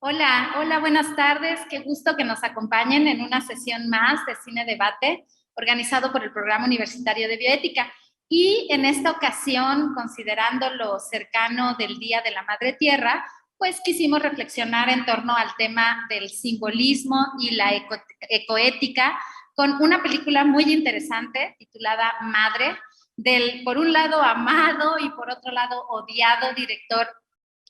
Hola, hola, buenas tardes. Qué gusto que nos acompañen en una sesión más de Cine Debate organizado por el Programa Universitario de Bioética. Y en esta ocasión, considerando lo cercano del Día de la Madre Tierra, pues quisimos reflexionar en torno al tema del simbolismo y la ecoética con una película muy interesante titulada Madre, del por un lado amado y por otro lado odiado director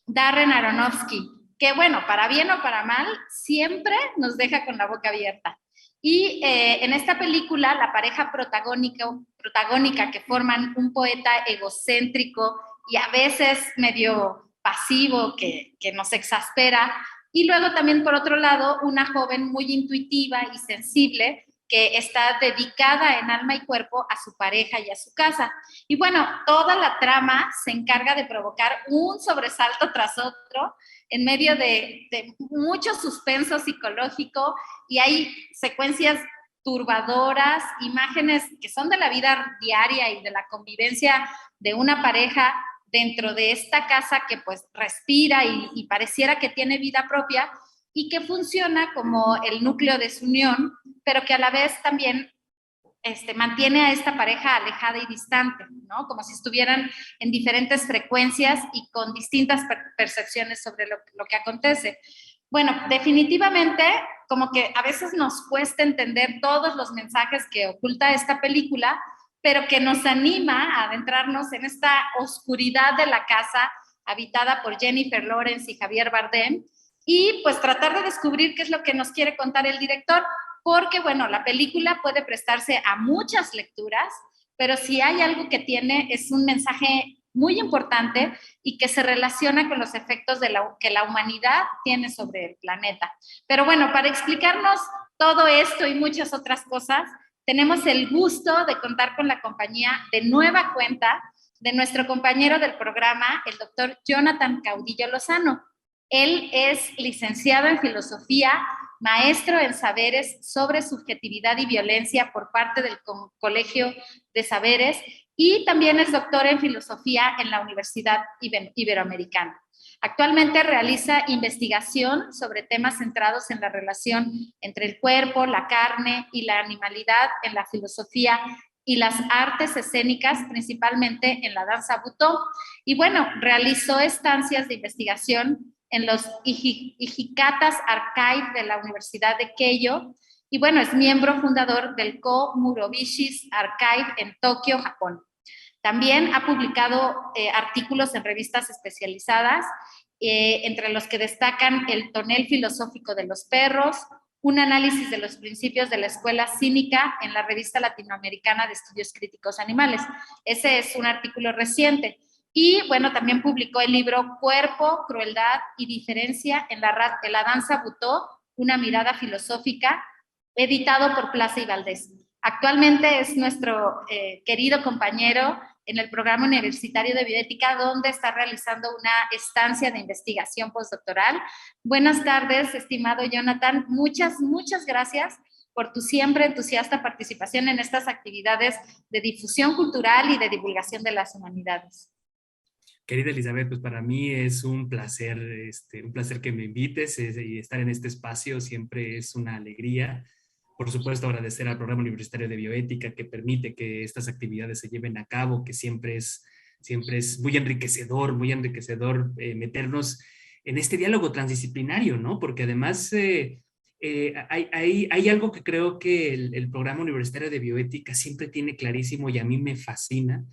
Darren Aronofsky, que bueno, para bien o para mal, siempre nos deja con la boca abierta. Y en esta película, la pareja protagónica que forman un poeta egocéntrico y a veces medio pasivo que nos exaspera, y luego también por otro lado, una joven muy intuitiva y sensible que está dedicada en alma y cuerpo a su pareja y a su casa. Y bueno, toda la trama se encarga de provocar un sobresalto tras otro en medio de mucho suspenso psicológico y hay secuencias turbadoras, imágenes que son de la vida diaria y de la convivencia de una pareja dentro de esta casa que pues respira y pareciera que tiene vida propia y que funciona como el núcleo de su unión, pero que a la vez también mantiene a esta pareja alejada y distante, ¿no? Como si estuvieran en diferentes frecuencias y con distintas percepciones sobre lo que acontece. Bueno, definitivamente, como que a veces nos cuesta entender todos los mensajes que oculta esta película, pero que nos anima a adentrarnos en esta oscuridad de la casa habitada por Jennifer Lawrence y Javier Bardem, y pues tratar de descubrir qué es lo que nos quiere contar el director, porque bueno, la película puede prestarse a muchas lecturas, pero si hay algo que tiene es un mensaje muy importante y que se relaciona con los efectos que la humanidad tiene sobre el planeta. Pero bueno, para explicarnos todo esto y muchas otras cosas, tenemos el gusto de contar con la compañía de nueva cuenta de nuestro compañero del programa, el doctor Jonathan Caudillo Lozano. Él es licenciado en filosofía, maestro en saberes sobre subjetividad y violencia por parte del Colegio de Saberes y también es doctor en filosofía en la Universidad Iberoamericana. Actualmente realiza investigación sobre temas centrados en la relación entre el cuerpo, la carne y la animalidad en la filosofía y las artes escénicas, principalmente en la danza butó. Y bueno, realizó estancias de investigación en los Hijikatas Archive de la Universidad de Keio y bueno, es miembro fundador del Ko-Murobishis Archive en Tokio, Japón. También ha publicado artículos en revistas especializadas, entre los que destacan el tonel filosófico de los perros, un análisis de los principios de la escuela cínica en la revista latinoamericana de estudios críticos animales. Ese es un artículo reciente. Y bueno, también publicó el libro Cuerpo, Crueldad y Diferencia en la danza butó, una mirada filosófica, editado por Plaza y Valdés. Actualmente es nuestro querido compañero en el programa universitario de bioética, donde está realizando una estancia de investigación postdoctoral. Buenas tardes, estimado Jonathan. Muchas gracias por tu siempre entusiasta participación en estas actividades de difusión cultural y de divulgación de las humanidades. Querida Elizabeth, pues para mí es un placer que me invites y estar en este espacio siempre es una alegría. Por supuesto, agradecer al Programa Universitario de Bioética que permite que estas actividades se lleven a cabo, que siempre es muy enriquecedor meternos en este diálogo transdisciplinario, ¿no? Porque además hay algo que creo que el Programa Universitario de Bioética siempre tiene clarísimo y a mí me fascina,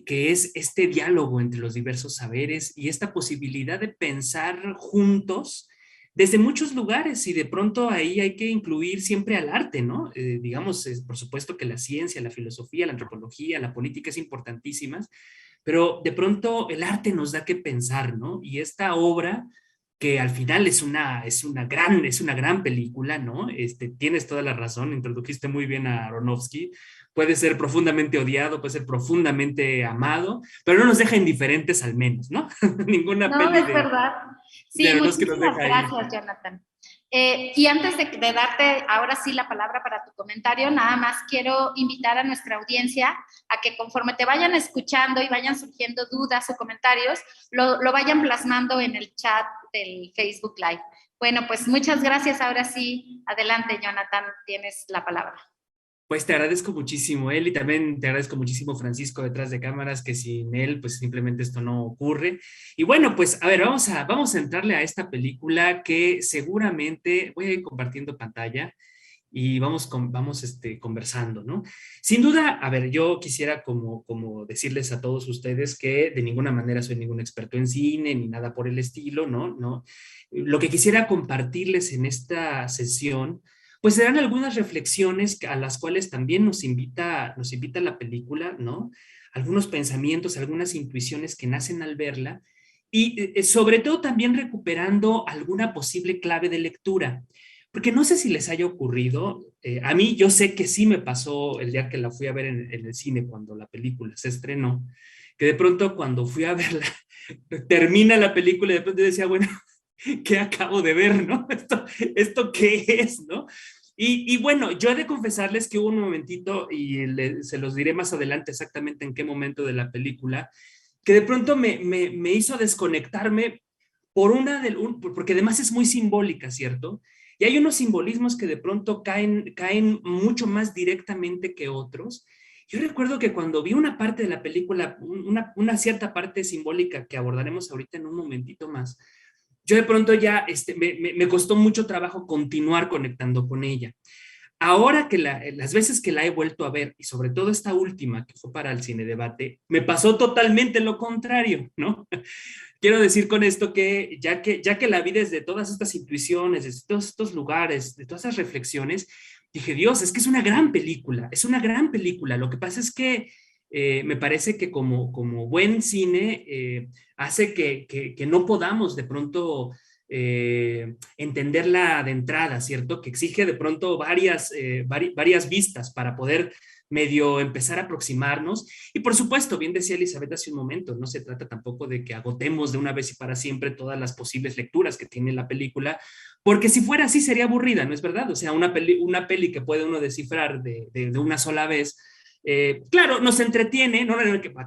que es este diálogo entre los diversos saberes y esta posibilidad de pensar juntos desde muchos lugares y de pronto ahí hay que incluir siempre al arte, ¿no? Digamos, por supuesto que la ciencia, la filosofía, la antropología, la política es importantísimas, pero de pronto el arte nos da que pensar, ¿no? Y esta obra que al final es una gran película, ¿no? Tienes toda la razón, introdujiste muy bien a Aronofsky, puede ser profundamente odiado, puede ser profundamente amado, pero no nos deja indiferentes al menos, ¿no? Ninguna No, peli es verdad. de Sí, Aronofsky nos muchísimas deja ahí. gracias, Jonathan. Y antes de darte ahora sí la palabra para tu comentario, nada más quiero invitar a nuestra audiencia a que conforme te vayan escuchando y vayan surgiendo dudas o comentarios, lo vayan plasmando en el chat del Facebook Live. Bueno, pues muchas gracias. Ahora sí, adelante, Jonathan, tienes la palabra. Pues te agradezco muchísimo, él, y también te agradezco muchísimo, Francisco, detrás de cámaras, que sin él, pues simplemente esto no ocurre. Y bueno, pues a ver, vamos a entrarle a esta película que seguramente voy a ir compartiendo pantalla y vamos conversando, ¿no? Sin duda, a ver, yo quisiera como decirles a todos ustedes que de ninguna manera soy ningún experto en cine ni nada por el estilo, ¿no? No. Lo que quisiera compartirles en esta sesión pues serán algunas reflexiones a las cuales también nos invita la película, ¿no? Algunos pensamientos, algunas intuiciones que nacen al verla y sobre todo también recuperando alguna posible clave de lectura. Porque no sé si les haya ocurrido, a mí yo sé que sí me pasó el día que la fui a ver en el cine cuando la película se estrenó, que de pronto cuando fui a verla, termina la película y de pronto yo decía, bueno, ¿qué acabo de ver, no? ¿Esto qué es, no? Y bueno, yo he de confesarles que hubo un momentito, y se los diré más adelante exactamente en qué momento de la película, que de pronto me hizo desconectarme porque además es muy simbólica, ¿cierto? Y hay unos simbolismos que de pronto caen mucho más directamente que otros. Yo recuerdo que cuando vi una parte de la película, una cierta parte simbólica que abordaremos ahorita en un momentito más, yo de pronto ya me costó mucho trabajo continuar conectando con ella. Ahora que las veces que la he vuelto a ver, y sobre todo esta última, que fue para el cine debate, me pasó totalmente lo contrario, ¿no? Quiero decir con esto que ya que la vi desde todas estas intuiciones, desde todos estos lugares, de todas esas reflexiones, dije, Dios, es que es una gran película, es una gran película. Lo que pasa es que me parece que como buen cine hace que no podamos de pronto entenderla de entrada, ¿cierto? Que exige de pronto varias vistas para poder medio empezar a aproximarnos. Y por supuesto, bien decía Elizabeth hace un momento, no se trata tampoco de que agotemos de una vez y para siempre todas las posibles lecturas que tiene la película, porque si fuera así sería aburrida, ¿no es verdad? O sea, una peli que puede uno descifrar de una sola vez, claro, nos entretiene, no,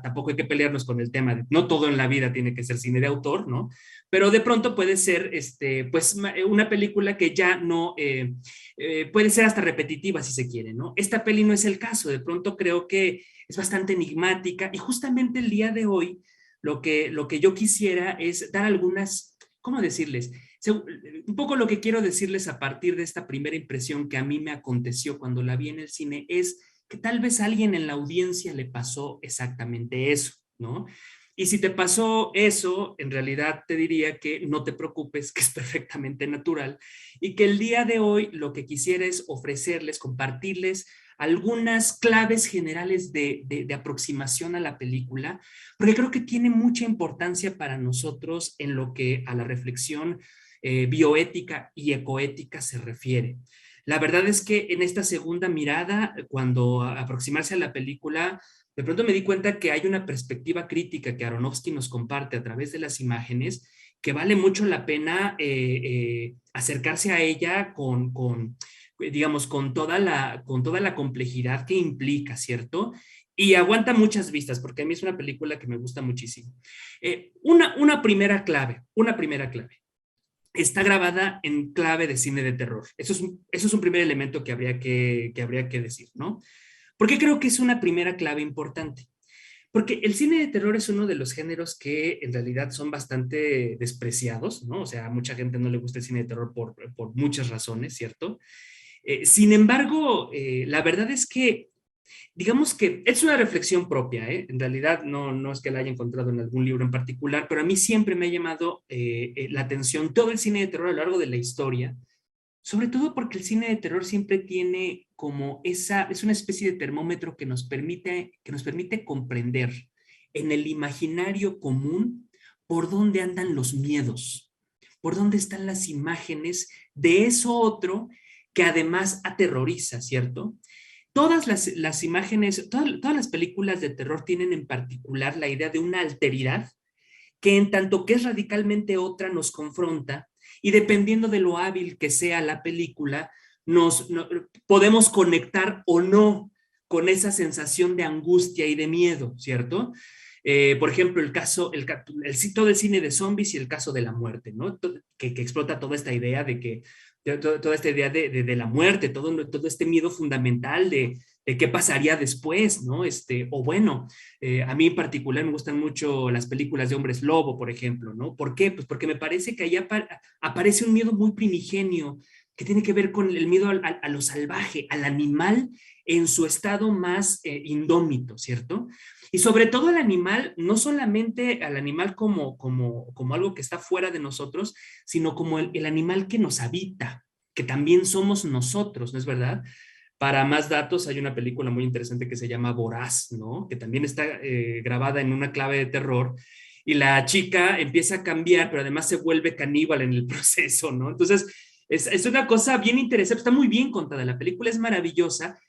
tampoco hay que pelearnos con el tema, no todo en la vida tiene que ser cine de autor, ¿no? Pero de pronto puede ser, pues, una película que ya no, puede ser hasta repetitiva si se quiere, ¿no? Esta peli no es el caso, de pronto creo que es bastante enigmática y justamente el día de hoy lo que yo quisiera es dar algunas, ¿cómo decirles? Un poco lo que quiero decirles a partir de esta primera impresión que a mí me aconteció cuando la vi en el cine es que tal vez a alguien en la audiencia le pasó exactamente eso, ¿no? Y si te pasó eso, en realidad te diría que no te preocupes, que es perfectamente natural y que el día de hoy lo que quisiera es ofrecerles, compartirles algunas claves generales de aproximación a la película, porque creo que tiene mucha importancia para nosotros en lo que a la reflexión bioética y ecoética se refiere. La verdad es que en esta segunda mirada, cuando aproximarse a la película, de pronto me di cuenta que hay una perspectiva crítica que Aronofsky nos comparte a través de las imágenes que vale mucho la pena acercarse a ella digamos, con toda la complejidad que implica, ¿cierto? Y aguanta muchas vistas, porque a mí es una película que me gusta muchísimo. Una primera clave. Está grabada en clave de cine de terror. Eso es un primer elemento que habría que decir, ¿no? ¿Por qué creo que es una primera clave importante? Porque el cine de terror es uno de los géneros que en realidad son bastante despreciados, ¿no? O sea, a mucha gente no le gusta el cine de terror por muchas razones, ¿cierto? Sin embargo, la verdad es que digamos que es una reflexión propia, ¿eh? En realidad no es que la haya encontrado en algún libro en particular, pero a mí siempre me ha llamado la atención todo el cine de terror a lo largo de la historia, sobre todo porque el cine de terror siempre tiene como es una especie de termómetro que nos permite comprender en el imaginario común por dónde andan los miedos, por dónde están las imágenes de eso otro que además aterroriza, ¿cierto? Todas las imágenes, todas las películas de terror tienen en particular la idea de una alteridad que en tanto que es radicalmente otra nos confronta Y dependiendo de lo hábil que sea la película, podemos conectar o no con esa sensación de angustia y de miedo, ¿cierto? Por ejemplo, todo el cine de zombies y el caso de la muerte, ¿no? Que explota toda esta idea de que, toda esta idea de la muerte, todo este miedo fundamental de qué pasaría después, ¿no? O bueno, a mí en particular me gustan mucho las películas de hombres lobo, por ejemplo, ¿no? ¿Por qué? Pues porque me parece que ahí aparece un miedo muy primigenio que tiene que ver con el miedo a lo salvaje, al animal en su estado más indómito, ¿cierto? Y sobre todo al animal, no solamente al animal como algo que está fuera de nosotros, sino como el animal que nos habita, que también somos nosotros, ¿no es verdad? Para más datos, hay una película muy interesante que se llama Voraz, ¿no? Que también está grabada en una clave de terror y la chica empieza a cambiar, pero además se vuelve caníbal en el proceso, ¿no? Entonces, es una cosa bien interesante, está muy bien contada, la película es maravillosa,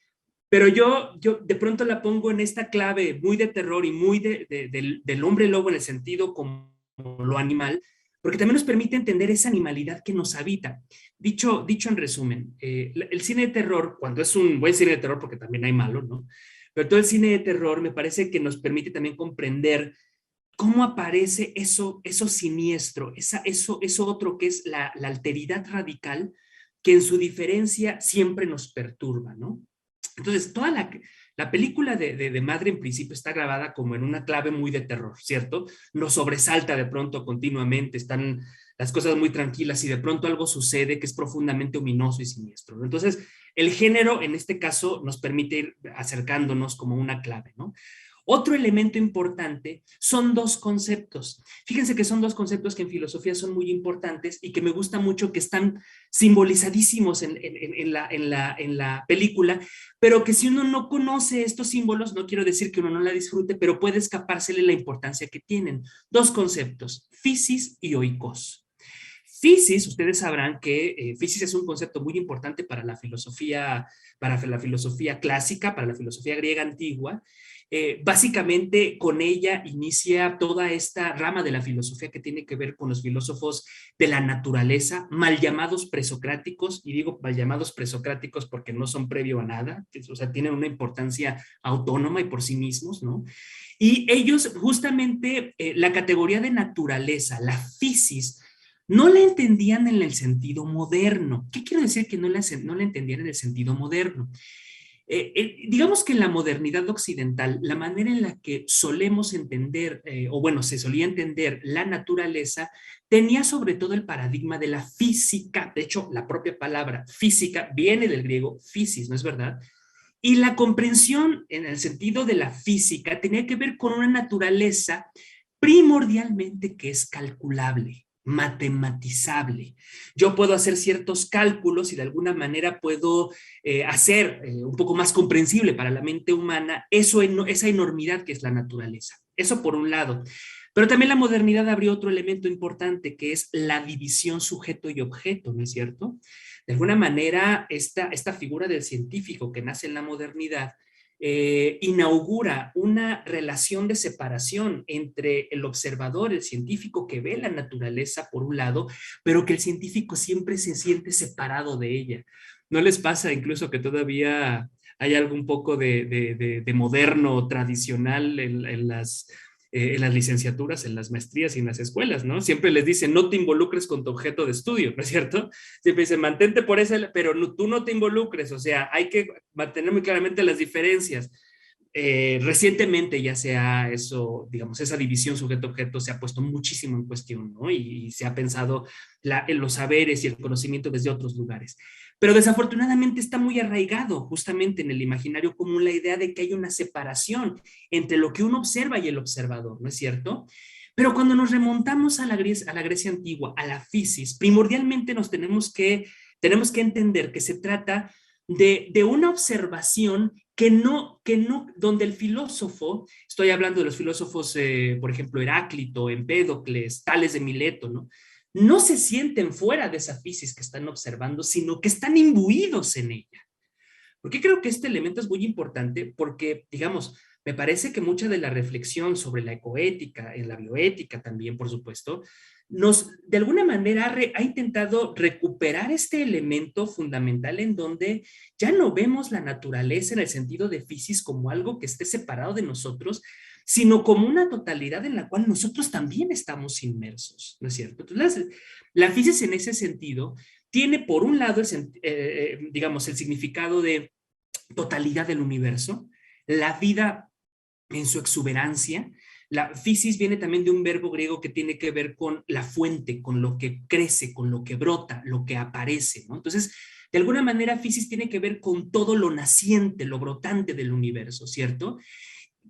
pero yo de pronto la pongo en esta clave muy de terror y muy del hombre lobo en el sentido como lo animal, porque también nos permite entender esa animalidad que nos habita. Dicho en resumen, el cine de terror, cuando es un buen cine de terror, porque también hay malo, ¿no? Pero todo el cine de terror me parece que nos permite también comprender cómo aparece eso siniestro, eso otro que es la alteridad radical, que en su diferencia siempre nos perturba, ¿no? Entonces, toda la película de Madre en principio está grabada como en una clave muy de terror, ¿cierto? Nos sobresalta de pronto continuamente, están las cosas muy tranquilas y de pronto algo sucede que es profundamente ominoso y siniestro, ¿no? Entonces, el género en este caso nos permite ir acercándonos como una clave, ¿no? Otro elemento importante son dos conceptos. Fíjense que son dos conceptos que en filosofía son muy importantes y que me gusta mucho que están simbolizadísimos en la película, pero que si uno no conoce estos símbolos, no quiero decir que uno no la disfrute, pero puede escapársele la importancia que tienen. Dos conceptos, physis y oikos. Physis, ustedes sabrán que physis es un concepto muy importante para la filosofía clásica, para la filosofía griega antigua. Básicamente con ella inicia toda esta rama de la filosofía que tiene que ver con los filósofos de la naturaleza, mal llamados presocráticos, y digo mal llamados presocráticos porque no son previo a nada, o sea, tienen una importancia autónoma y por sí mismos, ¿no? Y ellos justamente la categoría de naturaleza, la physis, no la entendían en el sentido moderno. ¿Qué quiero decir que no la entendían en el sentido moderno? Digamos que en la modernidad occidental, la manera en la que solemos entender, o bueno, se solía entender la naturaleza, tenía sobre todo el paradigma de la física. De hecho, la propia palabra física viene del griego physis, ¿no es verdad? Y la comprensión en el sentido de la física tenía que ver con una naturaleza primordialmente que es calculable, matematizable. Yo puedo hacer ciertos cálculos y de alguna manera puedo hacer un poco más comprensible para la mente humana esa enormidad que es la naturaleza. Eso por un lado. Pero también la modernidad abrió otro elemento importante que es la división sujeto y objeto, ¿no es cierto? De alguna manera, esta figura del científico que nace en la modernidad inaugura una relación de separación entre el observador, el científico que ve la naturaleza por un lado, pero que el científico siempre se siente separado de ella. ¿No les pasa incluso que todavía hay algo un poco de moderno, tradicional en las licenciaturas, en las maestrías y en las escuelas, ¿no? Siempre les dicen, no te involucres con tu objeto de estudio, ¿no es cierto? Siempre dicen, mantente por ese, pero no, tú no te involucres, o sea, hay que mantener muy claramente las diferencias. Recientemente ya sea eso, digamos, esa división sujeto-objeto se ha puesto muchísimo en cuestión, ¿no? Y se ha pensado en los saberes y el conocimiento desde otros lugares. Pero desafortunadamente está muy arraigado justamente en el imaginario común la idea de que hay una separación entre lo que uno observa y el observador, ¿no es cierto? Pero cuando nos remontamos a la Grecia antigua, a la physis, primordialmente tenemos que entender que se trata de una observación donde el filósofo, estoy hablando de los filósofos, por ejemplo, Heráclito, Empédocles, Tales de Mileto, ¿no? No se sienten fuera de esa physis que están observando, sino que están imbuidos en ella. ¿Por qué creo que este elemento es muy importante? Porque, digamos, me parece que mucha de la reflexión sobre la ecoética, en la bioética también, por supuesto, de alguna manera ha intentado recuperar este elemento fundamental en donde ya no vemos la naturaleza en el sentido de Fisis como algo que esté separado de nosotros, sino como una totalidad en la cual nosotros también estamos inmersos, ¿no es cierto? Entonces, la Fisis en ese sentido tiene por un lado, digamos, el significado de totalidad del universo, la vida en su exuberancia. La fisis viene también de un verbo griego que tiene que ver con la fuente, con lo que crece, con lo que brota, lo que aparece, ¿no? Entonces, de alguna manera, fisis tiene que ver con todo lo naciente, lo brotante del universo, ¿cierto?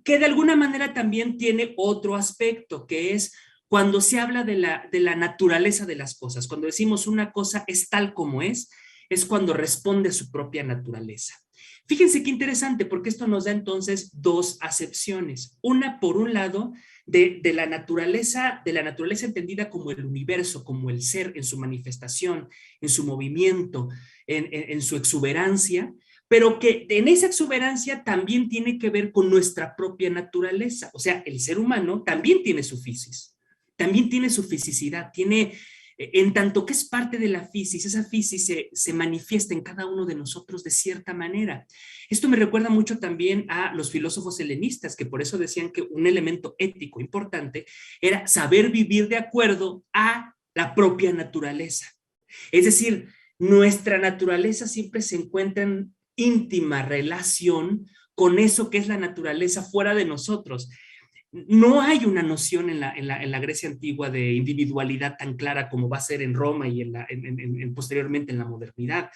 Que de alguna manera también tiene otro aspecto, que es cuando se habla de la naturaleza de las cosas. Cuando decimos una cosa es tal como es cuando responde a su propia naturaleza. Fíjense qué interesante, porque esto nos da entonces dos acepciones. Una, por un lado, de la naturaleza entendida como el universo, como el ser en su manifestación, en su movimiento, en su exuberancia, pero que en esa exuberancia también tiene que ver con nuestra propia naturaleza. O sea, el ser humano también tiene su fisis, también tiene su fisicidad, en tanto que es parte de la fisis, esa fisis se manifiesta en cada uno de nosotros de cierta manera. Esto me recuerda mucho también a los filósofos helenistas, que por eso decían que un elemento ético importante era saber vivir de acuerdo a la propia naturaleza. Es decir, nuestra naturaleza siempre se encuentra en íntima relación con eso que es la naturaleza fuera de nosotros. No hay una noción en la Grecia antigua de individualidad tan clara como va a ser en Roma y posteriormente en la modernidad.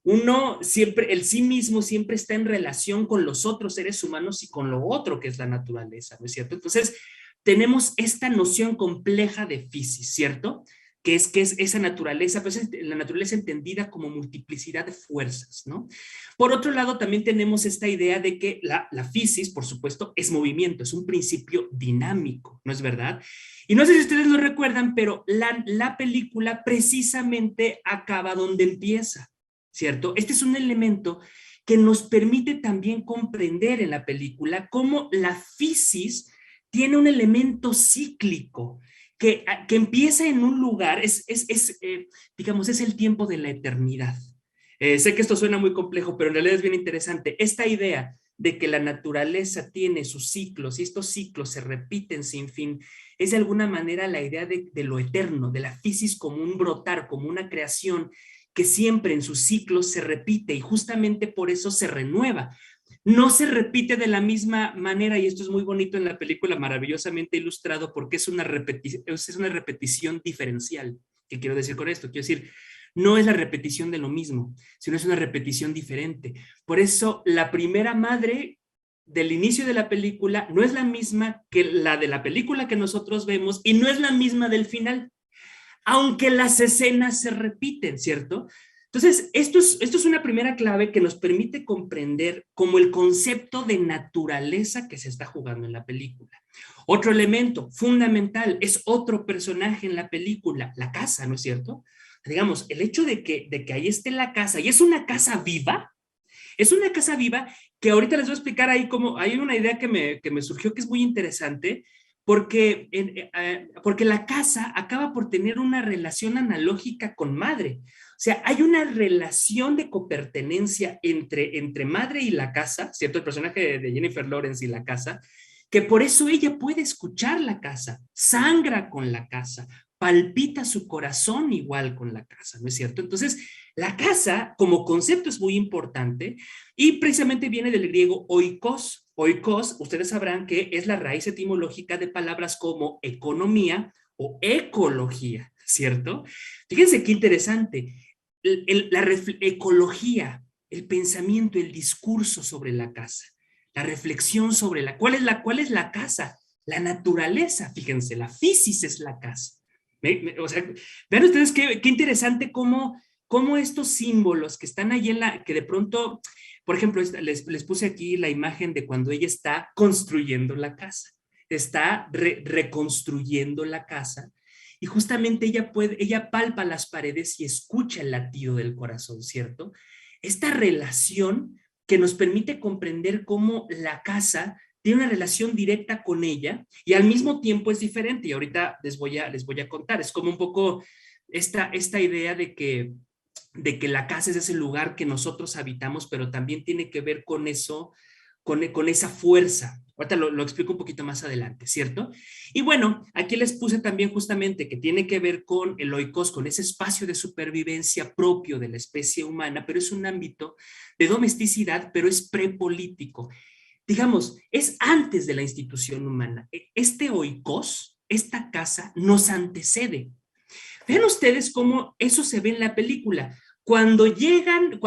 Uno siempre, el sí mismo siempre está en relación con los otros seres humanos y con lo otro que es la naturaleza, ¿no es cierto? Entonces, tenemos esta noción compleja de fisis, ¿cierto? Que es esa naturaleza, pues es la naturaleza entendida como multiplicidad de fuerzas, ¿no? Por otro lado, también tenemos esta idea de que la fisis, por supuesto, es movimiento, es un principio dinámico, ¿no es verdad? Y no sé si ustedes lo recuerdan, pero la película precisamente acaba donde empieza, ¿cierto? Este es un elemento que nos permite también comprender en la película cómo la fisis tiene un elemento cíclico, que empieza en un lugar, digamos, es el tiempo de la eternidad. Sé que esto suena muy complejo, pero en realidad es bien interesante. Esta idea de que la naturaleza tiene sus ciclos y estos ciclos se repiten sin fin, es de alguna manera la idea de lo eterno, de la fisis como un brotar, como una creación que siempre en sus ciclos se repite y justamente por eso se renueva. No se repite de la misma manera, y esto es muy bonito en la película, maravillosamente ilustrado, porque es una repetición diferencial. ¿Qué quiero decir con esto? Quiero decir, no es la repetición de lo mismo, sino es una repetición diferente. Por eso, la primera madre del inicio de la película no es la misma que la de la película que nosotros vemos y no es la misma del final, aunque las escenas se repiten, ¿cierto? Entonces, esto es una primera clave que nos permite comprender como el concepto de naturaleza que se está jugando en la película. Otro elemento fundamental es otro personaje en la película, la casa, ¿no es cierto? Digamos, el hecho de que ahí esté la casa, y es una casa viva que ahorita les voy a explicar ahí cómo, hay una idea que me surgió que es muy interesante, porque la casa acaba por tener una relación analógica con madre. O sea, hay una relación de copertenencia entre madre y la casa, ¿cierto? El personaje de Jennifer Lawrence y la casa, que por eso ella puede escuchar la casa, sangra con la casa, palpita su corazón igual con la casa, ¿no es cierto? Entonces, la casa como concepto es muy importante y precisamente viene del griego oikos. Oikos, ustedes sabrán que es la raíz etimológica de palabras como economía o ecología, ¿cierto? Fíjense qué interesante. Ecología, el pensamiento, el discurso sobre la casa, la reflexión sobre cuál es la casa, la naturaleza, fíjense, la fisis es la casa. O sea, vean ustedes qué interesante cómo estos símbolos que están ahí que de pronto, por ejemplo, les puse aquí la imagen de cuando ella está construyendo la casa, está reconstruyendo la casa y justamente ella palpa las paredes y escucha el latido del corazón, ¿cierto? Esta relación que nos permite comprender cómo la casa tiene una relación directa con ella y al mismo tiempo es diferente. Y ahorita les voy a contar. Es como un poco esta idea de que la casa es ese lugar que nosotros habitamos, pero también tiene que ver con eso, con esa fuerza. Ahorita lo explico un poquito más adelante, ¿cierto? Y bueno, aquí les puse también justamente que tiene que ver con el oikos, con ese espacio de supervivencia propio de la especie humana, pero es un ámbito de domesticidad, pero es prepolítico. Digamos, es antes de la institución humana. Este oikos, esta casa, nos antecede. Vean ustedes cómo eso se ve en la película. Cuando llegan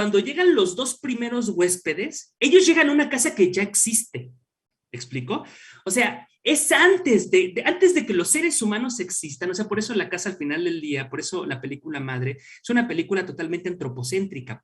los dos primeros huéspedes, ellos llegan a una casa que ya existe. ¿Me explico? O sea, es antes de que los seres humanos existan. O sea, por eso la casa al final del día, por eso la película Madre, es una película totalmente antropocéntrica.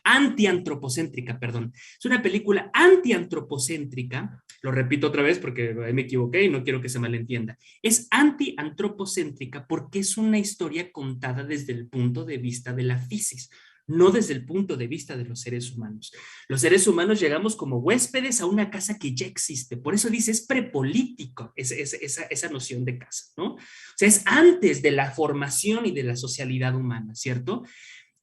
Antiantropocéntrica, perdón. Es una película antiantropocéntrica. Lo repito otra vez porque me equivoqué y no quiero que se malentienda. Es antiantropocéntrica porque es una historia contada desde el punto de vista de la fisis, no desde el punto de vista de los seres humanos. Los seres humanos llegamos como huéspedes a una casa que ya existe. Por eso dice, es prepolítico esa noción de casa, ¿no? O sea, es antes de la formación y de la socialidad humana, ¿cierto?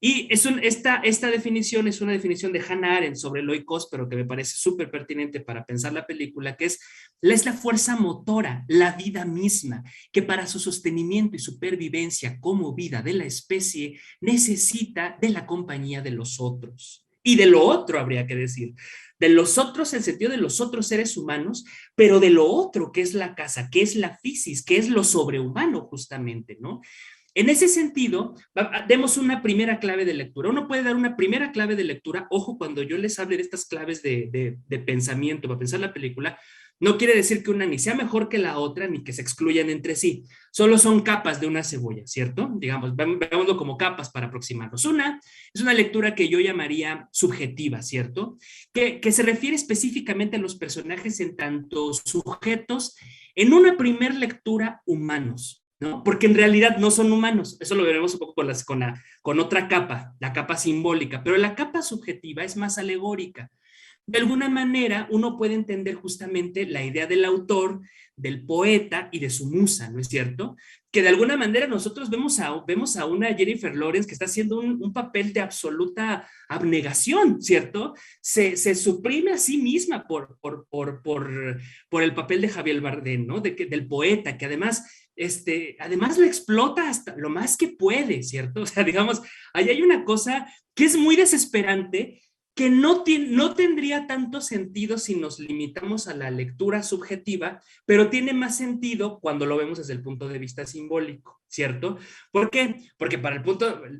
Y esta definición es una definición de Hannah Arendt sobre el oikos, pero que me parece súper pertinente para pensar la película, que es la fuerza motora, la vida misma, que para su sostenimiento y supervivencia como vida de la especie necesita de la compañía de los otros. Y de lo otro, habría que decir, de los otros en el sentido de los otros seres humanos, pero de lo otro que es la casa, que es la fisis, que es lo sobrehumano justamente, ¿no? En ese sentido, demos una primera clave de lectura. Uno puede dar una primera clave de lectura. Ojo, cuando yo les hable de estas claves de pensamiento para pensar la película, no quiere decir que una ni sea mejor que la otra, ni que se excluyan entre sí. Solo son capas de una cebolla, ¿cierto? Digamos, veámoslo como capas para aproximarnos. Una es una lectura que yo llamaría subjetiva, ¿cierto? Que se refiere específicamente a los personajes en tanto sujetos, en una primer lectura humanos. ¿No? Porque en realidad no son humanos. Eso lo veremos un poco con otra capa, la capa simbólica, pero la capa subjetiva es más alegórica. De alguna manera, uno puede entender justamente la idea del autor, del poeta y de su musa, ¿no es cierto? Que de alguna manera nosotros vemos a una Jennifer Lawrence que está haciendo un papel de absoluta abnegación, ¿cierto? Se suprime a sí misma por el papel de Javier Bardem, ¿no? Del poeta, que además lo explota hasta lo más que puede, ¿cierto? O sea, digamos, ahí hay una cosa que es muy desesperante, que no tendría tanto sentido si nos limitamos a la lectura subjetiva, pero tiene más sentido cuando lo vemos desde el punto de vista simbólico, ¿cierto? ¿Por qué? Porque para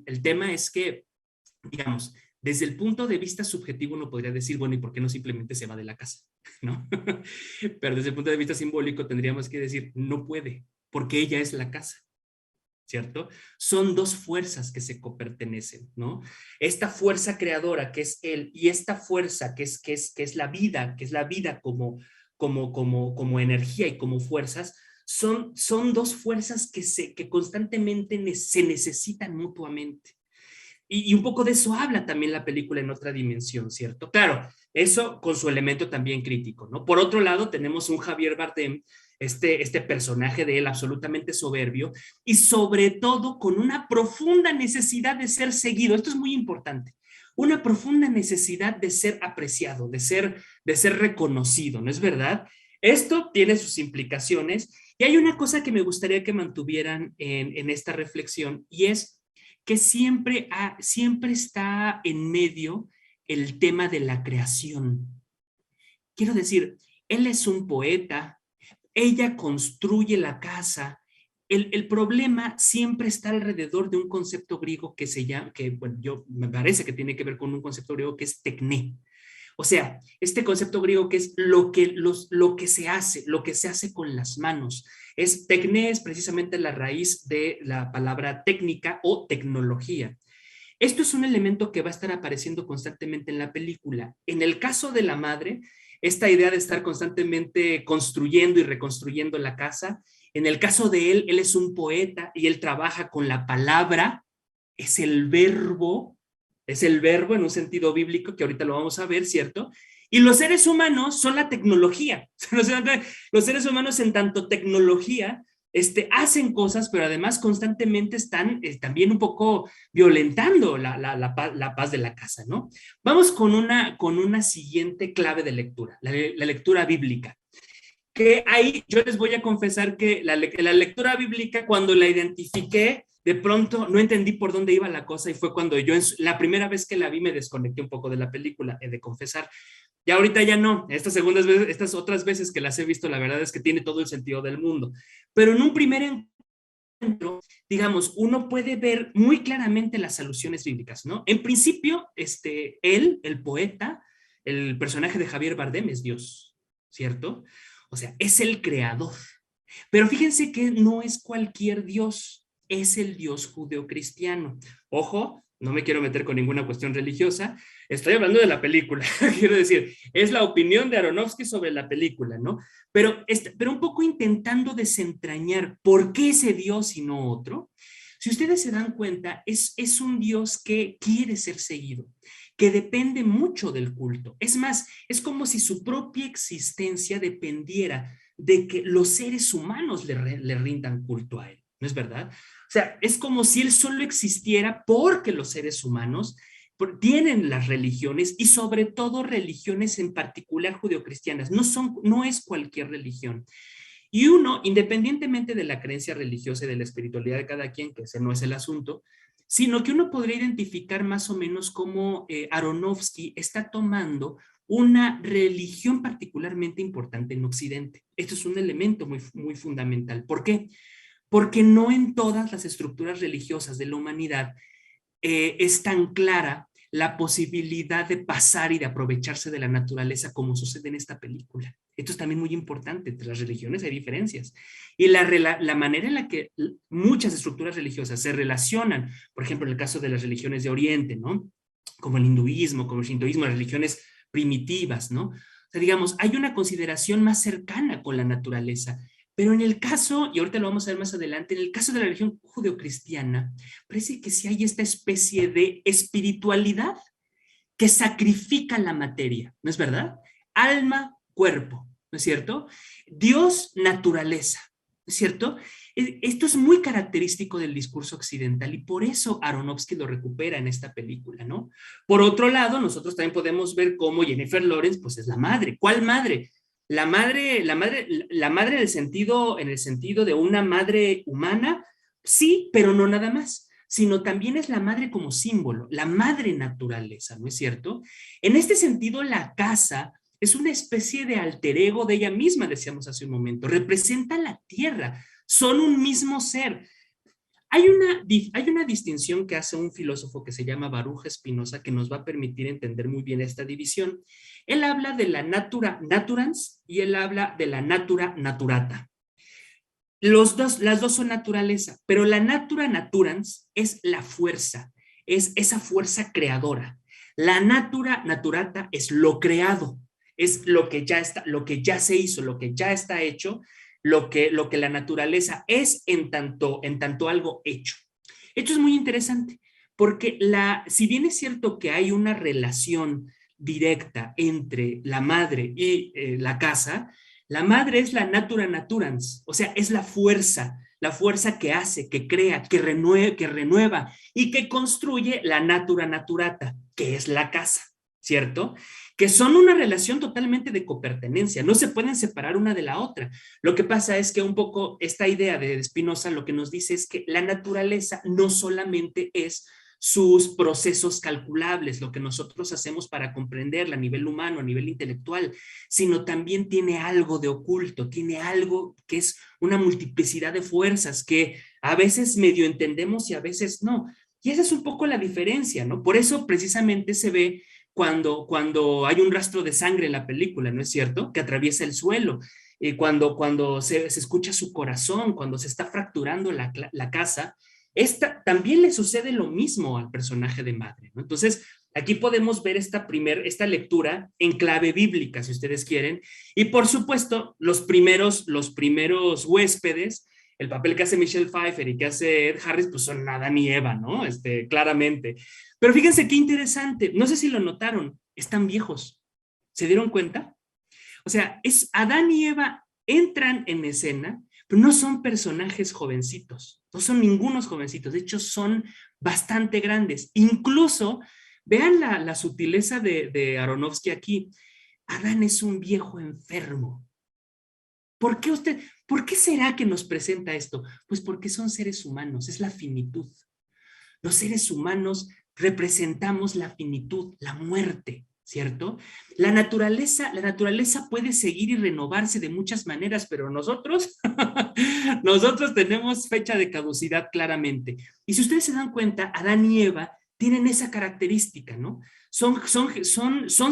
el tema es que, digamos, desde el punto de vista subjetivo uno podría decir, bueno, ¿y por qué no simplemente se va de la casa? ¿No? Pero desde el punto de vista simbólico tendríamos que decir, no puede, porque ella es la casa, ¿cierto? Son dos fuerzas que se copertenecen, ¿no? Esta fuerza creadora que es él y esta fuerza que es la vida, como energía y como fuerzas, son dos fuerzas que constantemente se necesitan mutuamente. Y un poco de eso habla también la película en otra dimensión, ¿cierto? Claro, eso con su elemento también crítico, ¿no? Por otro lado, tenemos un Javier Bardem, este personaje de él absolutamente soberbio y sobre todo con una profunda necesidad de ser seguido. Esto es muy importante. Una profunda necesidad de ser apreciado, de ser reconocido, ¿no es verdad? Esto tiene sus implicaciones y hay una cosa que me gustaría que mantuvieran en esta reflexión y es que siempre está en medio el tema de la creación. Quiero decir, él es un poeta, ella construye la casa. El problema siempre está alrededor de un concepto griego que se llama, me parece que tiene que ver con un concepto griego que es tecné. O sea, este concepto griego que es lo que se hace con las manos. Tecné es precisamente la raíz de la palabra técnica o tecnología. Esto es un elemento que va a estar apareciendo constantemente en la película. En el caso de la madre, esta idea de estar constantemente construyendo y reconstruyendo la casa. En el caso de él es un poeta y él trabaja con la palabra, es el verbo en un sentido bíblico que ahorita lo vamos a ver, ¿cierto? Y los seres humanos son la tecnología. Los seres humanos en tanto tecnología hacen cosas, pero además constantemente están también un poco violentando la paz de la casa, ¿no? Vamos con una siguiente clave de lectura, la lectura bíblica. Que ahí yo les voy a confesar que la lectura bíblica, cuando la identifiqué, de pronto no entendí por dónde iba la cosa y fue cuando yo, la primera vez que la vi, me desconecté un poco de la película, he de confesar. Y ahorita ya no, estas otras veces que las he visto, la verdad es que tiene todo el sentido del mundo. Pero en un primer encuentro, digamos, uno puede ver muy claramente las alusiones bíblicas, ¿no? En principio, el poeta, el personaje de Javier Bardem es Dios, ¿cierto? O sea, es el creador. Pero fíjense que no es cualquier Dios, es el Dios judeocristiano. Ojo, no me quiero meter con ninguna cuestión religiosa, estoy hablando de la película, quiero decir, es la opinión de Aronofsky sobre la película, ¿no? Pero un poco intentando desentrañar por qué ese Dios y no otro. Si ustedes se dan cuenta, es un Dios que quiere ser seguido, que depende mucho del culto. Es más, es como si su propia existencia dependiera de que los seres humanos le rindan culto a él, ¿no es verdad? O sea, es como si él solo existiera porque los seres humanos tienen las religiones y sobre todo religiones en particular judeocristianas. No es cualquier religión. Y uno, independientemente de la creencia religiosa y de la espiritualidad de cada quien, que ese no es el asunto, sino que uno podría identificar más o menos cómo Aronofsky está tomando una religión particularmente importante en Occidente. Esto es un elemento muy, muy fundamental. ¿Por qué? Porque no en todas las estructuras religiosas de la humanidad es tan clara la posibilidad de pasar y de aprovecharse de la naturaleza como sucede en esta película. Esto es también muy importante. Entre las religiones hay diferencias. Y la manera en la que muchas estructuras religiosas se relacionan, por ejemplo, en el caso de las religiones de Oriente, ¿no? Como el hinduismo, como el shintoísmo, las religiones primitivas, ¿no? O sea, digamos, hay una consideración más cercana con la naturaleza. Pero en el caso, y ahorita lo vamos a ver más adelante, en el caso de la religión judeocristiana, parece que sí hay esta especie de espiritualidad que sacrifica la materia, ¿no es verdad? Alma, cuerpo, ¿no es cierto? Dios, naturaleza, ¿no es cierto? Esto es muy característico del discurso occidental y por eso Aronofsky lo recupera en esta película, ¿no? Por otro lado, nosotros también podemos ver cómo Jennifer Lawrence, pues es la madre. ¿Cuál madre? La madre en el sentido de una madre humana, sí, pero no nada más, sino también es la madre como símbolo, la madre naturaleza, ¿no es cierto? En este sentido, la casa es una especie de alter ego de ella misma, decíamos hace un momento, representa la tierra, son un mismo ser. Hay una distinción que hace un filósofo que se llama Baruch Spinoza que nos va a permitir entender muy bien esta división. Él habla de la natura naturans y él habla de la natura naturata. Las dos son naturaleza, pero la natura naturans es la fuerza, es esa fuerza creadora. La natura naturata es lo creado, es lo que ya está, lo que ya se hizo, lo que ya está hecho, lo que la naturaleza es en tanto algo hecho. Esto es muy interesante, porque si bien es cierto que hay una relación directa entre la madre y la casa, la madre es la natura naturans, o sea, es la fuerza que hace, que crea, que renueva y que construye la natura naturata, que es la casa, ¿cierto? Que son una relación totalmente de copertenencia, no se pueden separar una de la otra. Lo que pasa es que un poco esta idea de Spinoza lo que nos dice es que la naturaleza no solamente es sus procesos calculables, lo que nosotros hacemos para comprenderla a nivel humano, a nivel intelectual, sino también tiene algo de oculto, tiene algo que es una multiplicidad de fuerzas que a veces medio entendemos y a veces no. Y esa es un poco la diferencia, ¿no? Por eso precisamente se ve cuando hay un rastro de sangre en la película, ¿no es cierto? Que atraviesa el suelo, cuando se escucha su corazón, cuando se está fracturando la casa, también le sucede lo mismo al personaje de madre, ¿no? Entonces, aquí podemos ver esta lectura en clave bíblica, si ustedes quieren, y por supuesto, los primeros huéspedes, el papel que hace Michelle Pfeiffer y que hace Ed Harris, pues son Adán y Eva, ¿no? Claramente. Pero fíjense qué interesante, no sé si lo notaron, están viejos. ¿Se dieron cuenta? O sea, Adán y Eva entran en escena, pero no son personajes jovencitos, no son ningunos jovencitos, de hecho son bastante grandes. Incluso, vean la sutileza de Aronofsky aquí, Adán es un viejo enfermo. ¿Por qué será que nos presenta esto? Pues porque son seres humanos, es la finitud. Los seres humanos representamos la finitud, la muerte, ¿cierto? La naturaleza puede seguir y renovarse de muchas maneras, pero nosotros, nosotros tenemos fecha de caducidad claramente. Y si ustedes se dan cuenta, Adán y Eva tienen esa característica, ¿no? Son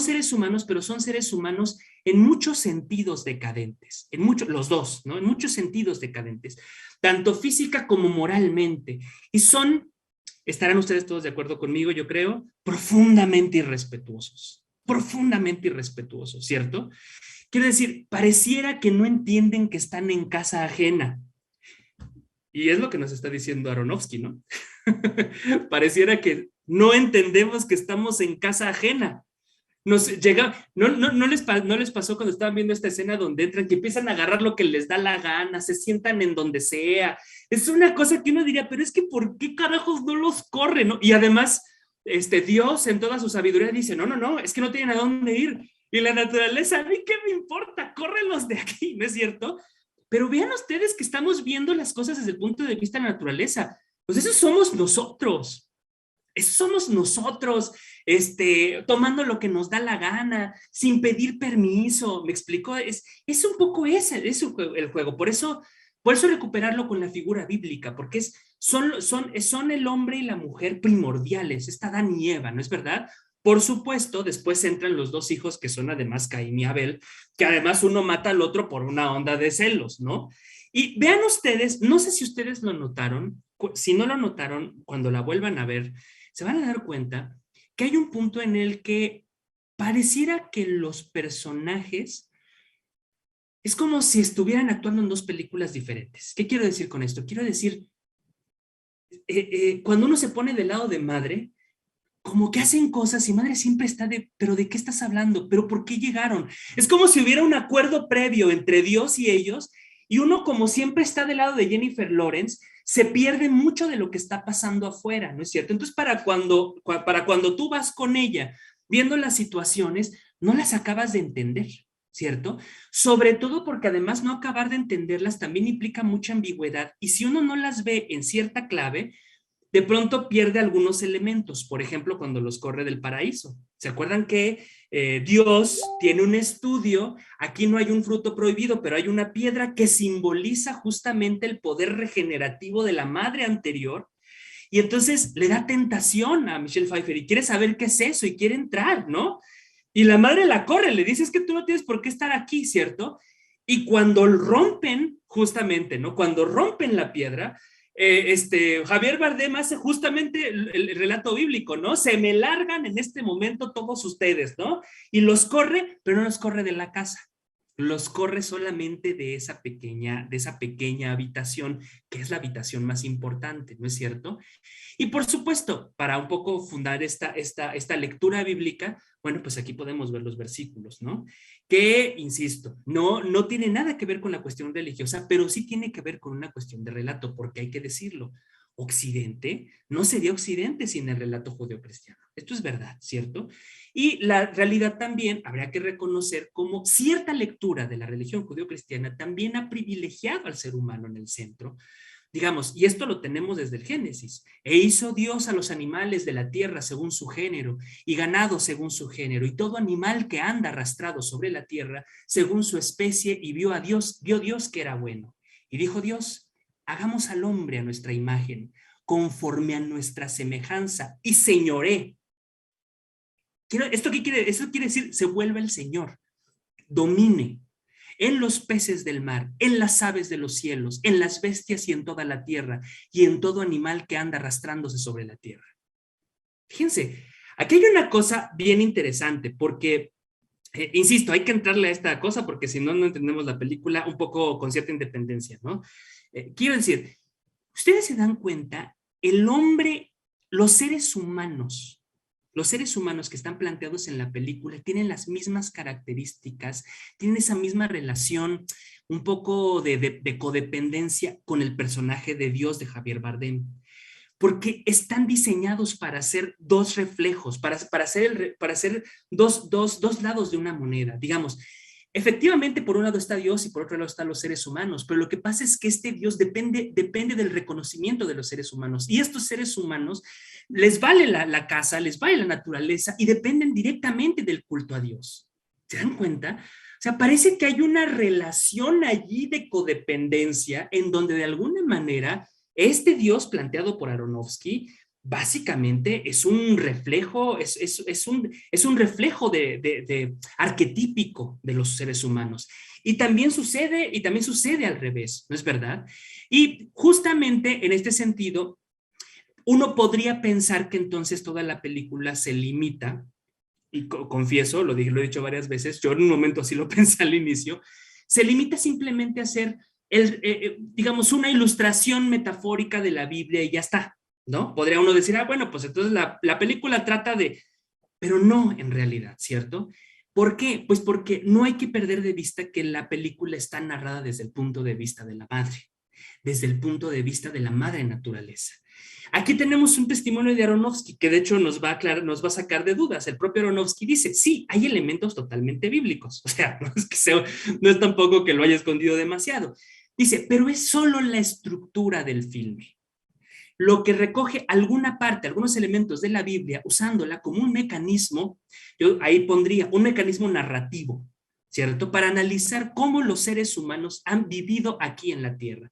seres humanos, pero son seres humanos en muchos sentidos decadentes, los dos, ¿no? En muchos sentidos decadentes, tanto física como moralmente. Y estarán ustedes todos de acuerdo conmigo, yo creo, profundamente irrespetuosos, ¿cierto? Quiero decir, pareciera que no entienden que están en casa ajena. Y es lo que nos está diciendo Aronofsky, ¿no? Pareciera que no entendemos que estamos en casa ajena. No les pasó cuando estaban viendo esta escena donde entran, que empiezan a agarrar lo que les da la gana, se sientan en donde sea. Es una cosa que uno diría, pero es que ¿por qué carajos no los corren? ¿No? Y además, Dios en toda su sabiduría dice, no, es que no tienen a dónde ir. Y la naturaleza, ¿a mí qué me importa? Córrelos de aquí, ¿no es cierto? Pero vean ustedes que estamos viendo las cosas desde el punto de vista de la naturaleza. Pues eso somos nosotros. Somos nosotros, tomando lo que nos da la gana, sin pedir permiso, ¿me explico? Es un poco es el juego, por eso recuperarlo con la figura bíblica, porque son el hombre y la mujer primordiales, está Adán y Eva, ¿no es verdad? Por supuesto, después entran los dos hijos que son además Caín y Abel, que además uno mata al otro por una onda de celos, ¿no? Y vean ustedes, no sé si ustedes lo notaron, si no lo notaron, cuando la vuelvan a ver, se van a dar cuenta que hay un punto en el que pareciera que los personajes es como si estuvieran actuando en dos películas diferentes. ¿Qué quiero decir con esto? Quiero decir, cuando uno se pone del lado de madre, como que hacen cosas y madre siempre está pero ¿de qué estás hablando? ¿Pero por qué llegaron? Es como si hubiera un acuerdo previo entre Dios y ellos, y uno como siempre está del lado de Jennifer Lawrence, se pierde mucho de lo que está pasando afuera, ¿no es cierto? Entonces, para cuando tú vas con ella viendo las situaciones, no las acabas de entender, ¿cierto? Sobre todo porque además no acabar de entenderlas también implica mucha ambigüedad, y si uno no las ve en cierta clave, de pronto pierde algunos elementos, por ejemplo, cuando los corre del paraíso. ¿Se acuerdan que Dios tiene un estudio? Aquí no hay un fruto prohibido, pero hay una piedra que simboliza justamente el poder regenerativo de la madre anterior, y entonces le da tentación a Michelle Pfeiffer y quiere saber qué es eso y quiere entrar, ¿no? Y la madre la corre, le dice, es que tú no tienes por qué estar aquí, ¿cierto? Y cuando rompen, justamente, ¿no? Cuando rompen la piedra, Javier Bardem hace justamente el relato bíblico, ¿no? Se me largan en este momento todos ustedes, ¿no? Y los corre, pero no los corre de la casa, los corre solamente de esa pequeña habitación, que es la habitación más importante, ¿no es cierto? Y por supuesto, para un poco fundar esta lectura bíblica, bueno, pues aquí podemos ver los versículos, ¿no? Que, insisto, no tiene nada que ver con la cuestión religiosa, pero sí tiene que ver con una cuestión de relato, porque hay que decirlo, Occidente no sería Occidente sin el relato judeocristiano. Esto es verdad, ¿cierto? Y la realidad también habría que reconocer cómo cierta lectura de la religión judeocristiana también ha privilegiado al ser humano en el centro. Digamos, y esto lo tenemos desde el Génesis. E hizo Dios a los animales de la tierra según su género, y ganado según su género, y todo animal que anda arrastrado sobre la tierra según su especie, y vio Dios que era bueno. Y dijo Dios, hagamos al hombre a nuestra imagen, conforme a nuestra semejanza, y señoré. ¿Esto quiere decir? Se vuelve el Señor, domine en los peces del mar, en las aves de los cielos, en las bestias y en toda la tierra, y en todo animal que anda arrastrándose sobre la tierra. Fíjense, aquí hay una cosa bien interesante, porque, insisto, hay que entrarle a esta cosa, porque si no, no entendemos la película un poco con cierta independencia, ¿no? Quiero decir, ustedes se dan cuenta, el hombre, los seres humanos los seres humanos que están planteados en la película tienen las mismas características, tienen esa misma relación, un poco de codependencia con el personaje de Dios de Javier Bardem, porque están diseñados para ser dos reflejos, para ser dos lados de una moneda. Digamos, efectivamente, por un lado está Dios y por otro lado están los seres humanos, pero lo que pasa es que este Dios depende del reconocimiento de los seres humanos, y estos seres humanos les vale la casa, les vale la naturaleza y dependen directamente del culto a Dios. ¿Se dan cuenta? O sea, parece que hay una relación allí de codependencia en donde de alguna manera este Dios planteado por Aronofsky básicamente es un reflejo, es un reflejo de arquetípico de los seres humanos. Y también sucede al revés, ¿no es verdad? Y justamente en este sentido, uno podría pensar que entonces toda la película se limita, y confieso, lo he dicho varias veces, yo en un momento así lo pensé al inicio, se limita simplemente a hacer, digamos, una ilustración metafórica de la Biblia y ya está, ¿no? Podría uno decir, bueno, pues entonces la película trata de, pero no en realidad, ¿cierto? ¿Por qué? Pues porque no hay que perder de vista que la película está narrada desde el punto de vista de la madre, desde el punto de vista de la madre naturaleza. Aquí tenemos un testimonio de Aronofsky que de hecho nos va a sacar de dudas. El propio Aronofsky dice, sí, hay elementos totalmente bíblicos. O sea, no es tampoco que lo haya escondido demasiado. Dice, pero es solo la estructura del filme, lo que recoge alguna parte, algunos elementos de la Biblia, usándola como un mecanismo, yo ahí pondría un mecanismo narrativo, ¿cierto? Para analizar cómo los seres humanos han vivido aquí en la Tierra.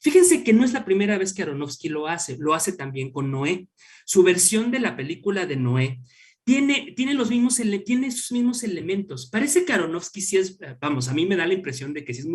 Fíjense que no es la primera vez que Aronofsky lo hace también con Noé. Su versión de la película de Noé tiene esos mismos elementos. Parece que Aronofsky sí es, vamos, a mí me da la impresión de que sí es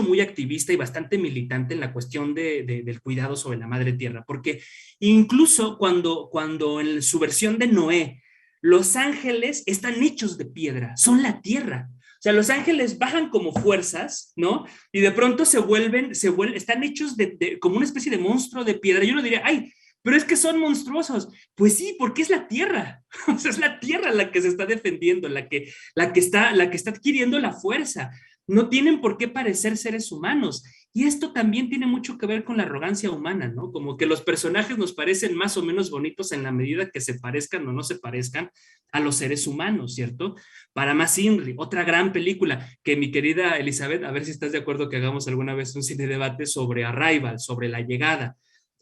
muy activista y bastante militante en la cuestión del cuidado sobre la madre tierra, porque incluso cuando en su versión de Noé, los ángeles están hechos de piedra, son la tierra. O sea, los ángeles bajan como fuerzas, ¿no? Y de pronto están hechos como una especie de monstruo de piedra. Yo no diría, ay, pero es que son monstruosos. Pues sí, porque es la tierra. O sea, es la tierra la que se está defendiendo, la que está adquiriendo la fuerza. No tienen por qué parecer seres humanos. Y esto también tiene mucho que ver con la arrogancia humana, ¿no? Como que los personajes nos parecen más o menos bonitos en la medida que se parezcan o no se parezcan a los seres humanos, ¿cierto? Para más Inri, otra gran película que mi querida Elizabeth, a ver si estás de acuerdo que hagamos alguna vez un cine debate sobre Arrival, sobre La Llegada,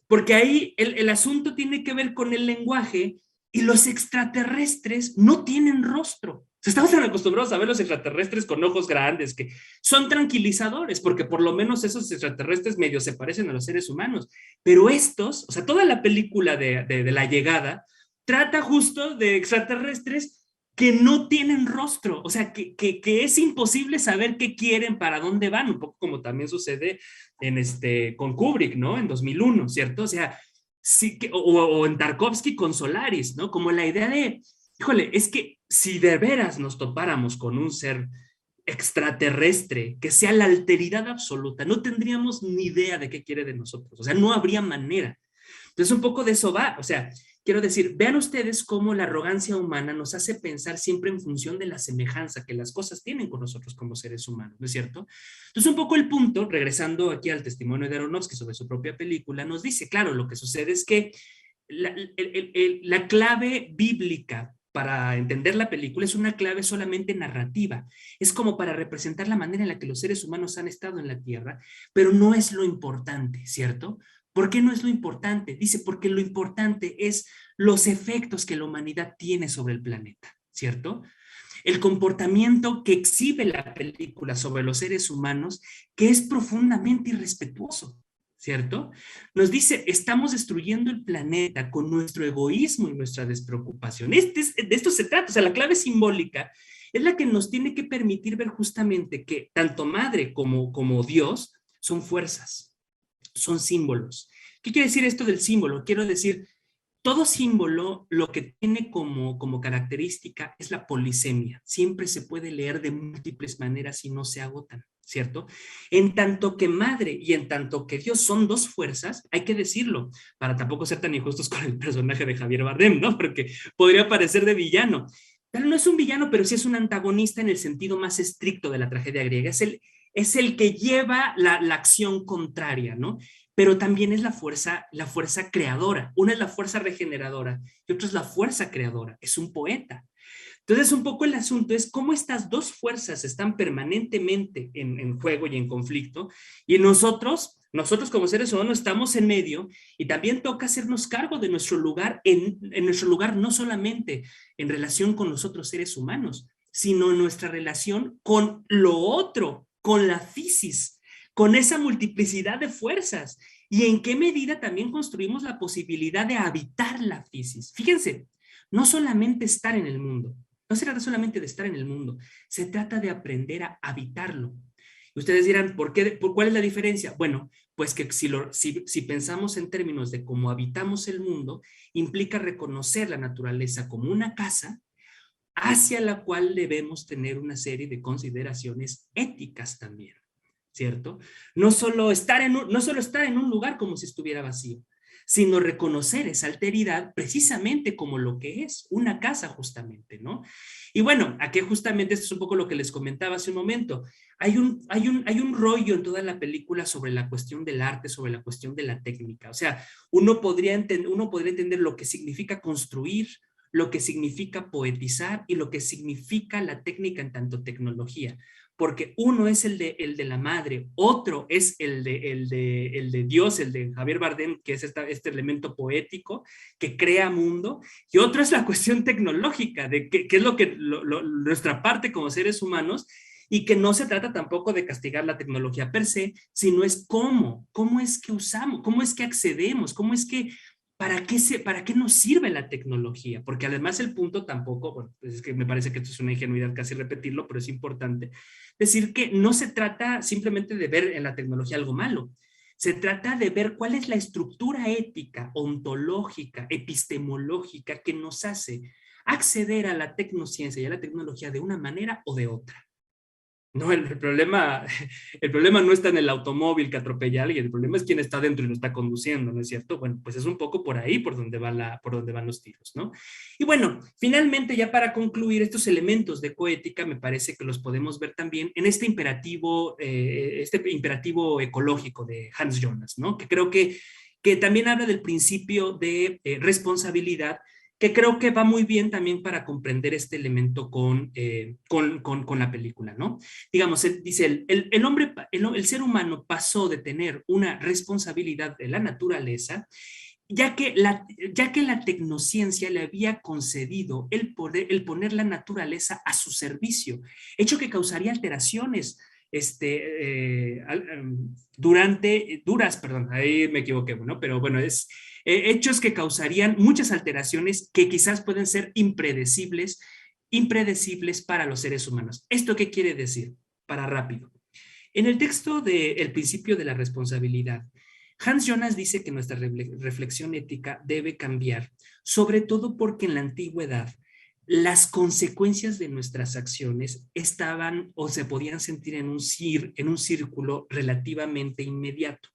porque ahí el asunto tiene que ver con el lenguaje y los extraterrestres no tienen rostro. Estamos tan acostumbrados a ver los extraterrestres con ojos grandes que son tranquilizadores, porque por lo menos esos extraterrestres medio se parecen a los seres humanos. Pero estos, o sea, toda la película de La Llegada trata justo de extraterrestres que no tienen rostro, o sea, que es imposible saber qué quieren, para dónde van, un poco como también sucede con Kubrick, ¿no? En 2001, ¿cierto? O sea, sí o en Tarkovsky con Solaris, ¿no? Como la idea de, híjole, es que si de veras nos topáramos con un ser extraterrestre que sea la alteridad absoluta, no tendríamos ni idea de qué quiere de nosotros, o sea, no habría manera. Entonces, un poco de eso va, o sea, quiero decir, vean ustedes cómo la arrogancia humana nos hace pensar siempre en función de la semejanza que las cosas tienen con nosotros como seres humanos, ¿no es cierto? Entonces, un poco el punto, regresando aquí al testimonio de Aronofsky sobre su propia película, nos dice, claro, lo que sucede es que la clave bíblica para entender la película es una clave solamente narrativa. Es como para representar la manera en la que los seres humanos han estado en la Tierra, pero no es lo importante, ¿cierto? ¿Por qué no es lo importante? Dice, porque lo importante es los efectos que la humanidad tiene sobre el planeta, ¿cierto? El comportamiento que exhibe la película sobre los seres humanos, que es profundamente irrespetuoso, ¿cierto? Nos dice, estamos destruyendo el planeta con nuestro egoísmo y nuestra despreocupación. De esto se trata, o sea, la clave simbólica es la que nos tiene que permitir ver justamente que tanto madre como Dios son fuerzas, son símbolos. ¿Qué quiere decir esto del símbolo? Quiero decir, todo símbolo lo que tiene como característica es la polisemia. Siempre se puede leer de múltiples maneras y no se agotan. ¿cierto? En tanto que madre y en tanto que Dios son dos fuerzas, hay que decirlo, para tampoco ser tan injustos con el personaje de Javier Bardem, ¿no? Porque podría parecer de villano. Pero no es un villano, pero sí es un antagonista en el sentido más estricto de la tragedia griega. Es el que lleva la acción contraria, ¿no? Pero también es la fuerza creadora. Una es la fuerza regeneradora y otra es la fuerza creadora. Es un poeta. Entonces, un poco el asunto es cómo estas dos fuerzas están permanentemente en juego y en conflicto, y nosotros como seres humanos estamos en medio, y también toca hacernos cargo de nuestro lugar, en nuestro lugar no solamente en relación con los otros seres humanos, sino en nuestra relación con lo otro, con la fisis, con esa multiplicidad de fuerzas, y en qué medida también construimos la posibilidad de habitar la fisis. Fíjense, no solamente estar en el mundo, no se trata solamente de estar en el mundo, se trata de aprender a habitarlo. Y ustedes dirán, ¿cuál es la diferencia? Bueno, pues que si pensamos en términos de cómo habitamos el mundo, implica reconocer la naturaleza como una casa hacia la cual debemos tener una serie de consideraciones éticas también, ¿cierto? No solo estar en un lugar como si estuviera vacío, sino reconocer esa alteridad precisamente como lo que es, una casa justamente, ¿no? Y bueno, aquí justamente esto es un poco lo que les comentaba hace un momento. Hay un rollo en toda la película sobre la cuestión del arte, sobre la cuestión de la técnica. O sea, uno podría entender lo que significa construir, lo que significa poetizar y lo que significa la técnica en tanto tecnología. Porque uno es el de la madre, otro es el de Dios, el de Javier Bardem, que es este elemento poético que crea mundo, y otro es la cuestión tecnológica, de qué es lo que nuestra parte como seres humanos, y que no se trata tampoco de castigar la tecnología per se, sino es cómo es que usamos, cómo es que accedemos, cómo es que ¿para qué nos sirve la tecnología? Porque además el punto tampoco, bueno, pues es que me parece que esto es una ingenuidad casi repetirlo, pero es importante decir que no se trata simplemente de ver en la tecnología algo malo, se trata de ver cuál es la estructura ética, ontológica, epistemológica que nos hace acceder a la tecnociencia y a la tecnología de una manera o de otra. No, el problema no está en el automóvil que atropella a alguien, el problema es quién está dentro y lo está conduciendo, ¿no es cierto? Bueno, pues es un poco por ahí por donde van los tiros, ¿no? Y bueno, finalmente ya para concluir, estos elementos de coética me parece que los podemos ver también en este imperativo ecológico de Hans Jonas, ¿no? Que creo que también habla del principio de responsabilidad, que creo que va muy bien también para comprender este elemento con la película, ¿no? Digamos, dice, el ser humano pasó de tener una responsabilidad de la naturaleza, ya que la tecnociencia le había concedido el poner la naturaleza a su servicio, hecho que causaría alteraciones perdón, ahí me equivoqué, ¿no? Pero bueno, hechos que causarían muchas alteraciones que quizás pueden ser impredecibles para los seres humanos. ¿Esto qué quiere decir? Para rápido. En el texto de El principio de la responsabilidad, Hans Jonas dice que nuestra reflexión ética debe cambiar, sobre todo porque en la antigüedad las consecuencias de nuestras acciones estaban o se podían sentir en un círculo relativamente inmediato.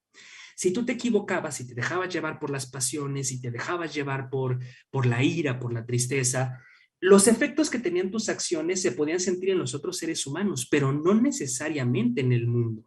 Si tú te equivocabas, si te dejabas llevar por las pasiones, si te dejabas llevar por la ira, por la tristeza, los efectos que tenían tus acciones se podían sentir en los otros seres humanos, pero no necesariamente en el mundo.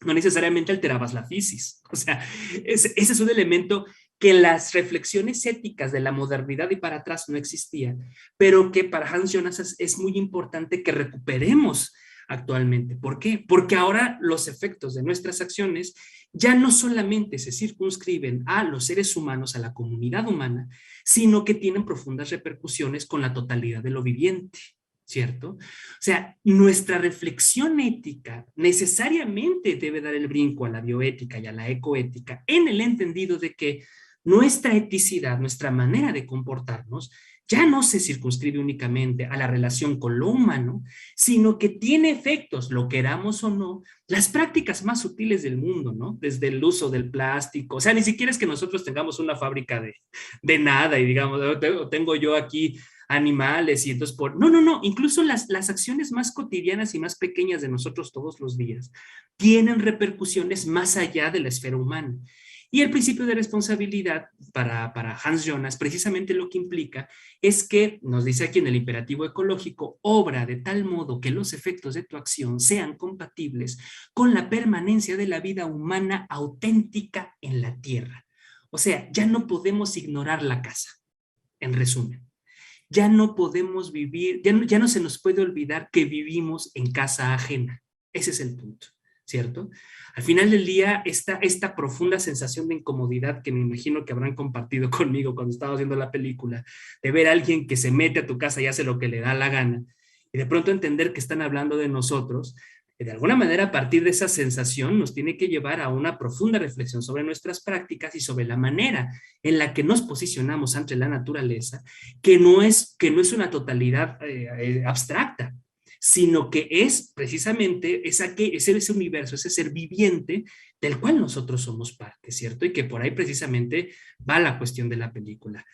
No necesariamente alterabas la fisis. O sea, ese es un elemento que en las reflexiones éticas de la modernidad y para atrás no existía, pero que para Hans Jonas es muy importante que recuperemos actualmente. ¿Por qué? Porque ahora los efectos de nuestras acciones ya no solamente se circunscriben a los seres humanos, a la comunidad humana, sino que tienen profundas repercusiones con la totalidad de lo viviente, ¿cierto? O sea, nuestra reflexión ética necesariamente debe dar el brinco a la bioética y a la ecoética en el entendido de que nuestra eticidad, nuestra manera de comportarnos, ya no se circunscribe únicamente a la relación con lo humano, sino que tiene efectos, lo queramos o no, las prácticas más sutiles del mundo, ¿no? Desde el uso del plástico, o sea, ni siquiera es que nosotros tengamos una fábrica de nada y digamos, tengo yo aquí animales y entonces por... No, no, no, incluso las acciones más cotidianas y más pequeñas de nosotros todos los días tienen repercusiones más allá de la esfera humana. Y el principio de responsabilidad para Hans Jonas precisamente lo que implica es que, nos dice aquí en el imperativo ecológico, obra de tal modo que los efectos de tu acción sean compatibles con la permanencia de la vida humana auténtica en la tierra. O sea, ya no podemos ignorar la casa, en resumen. Ya no podemos vivir, ya no se nos puede olvidar que vivimos en casa ajena. Ese es el punto, ¿cierto? Al final del día, esta profunda sensación de incomodidad que me imagino que habrán compartido conmigo cuando estaba haciendo la película, de ver a alguien que se mete a tu casa y hace lo que le da la gana, y de pronto entender que están hablando de nosotros, de alguna manera a partir de esa sensación nos tiene que llevar a una profunda reflexión sobre nuestras prácticas y sobre la manera en la que nos posicionamos ante la naturaleza, que no es una totalidad abstracta, sino que es precisamente ese universo, ese ser viviente del cual nosotros somos parte, ¿cierto? Y que por ahí precisamente va la cuestión de la película.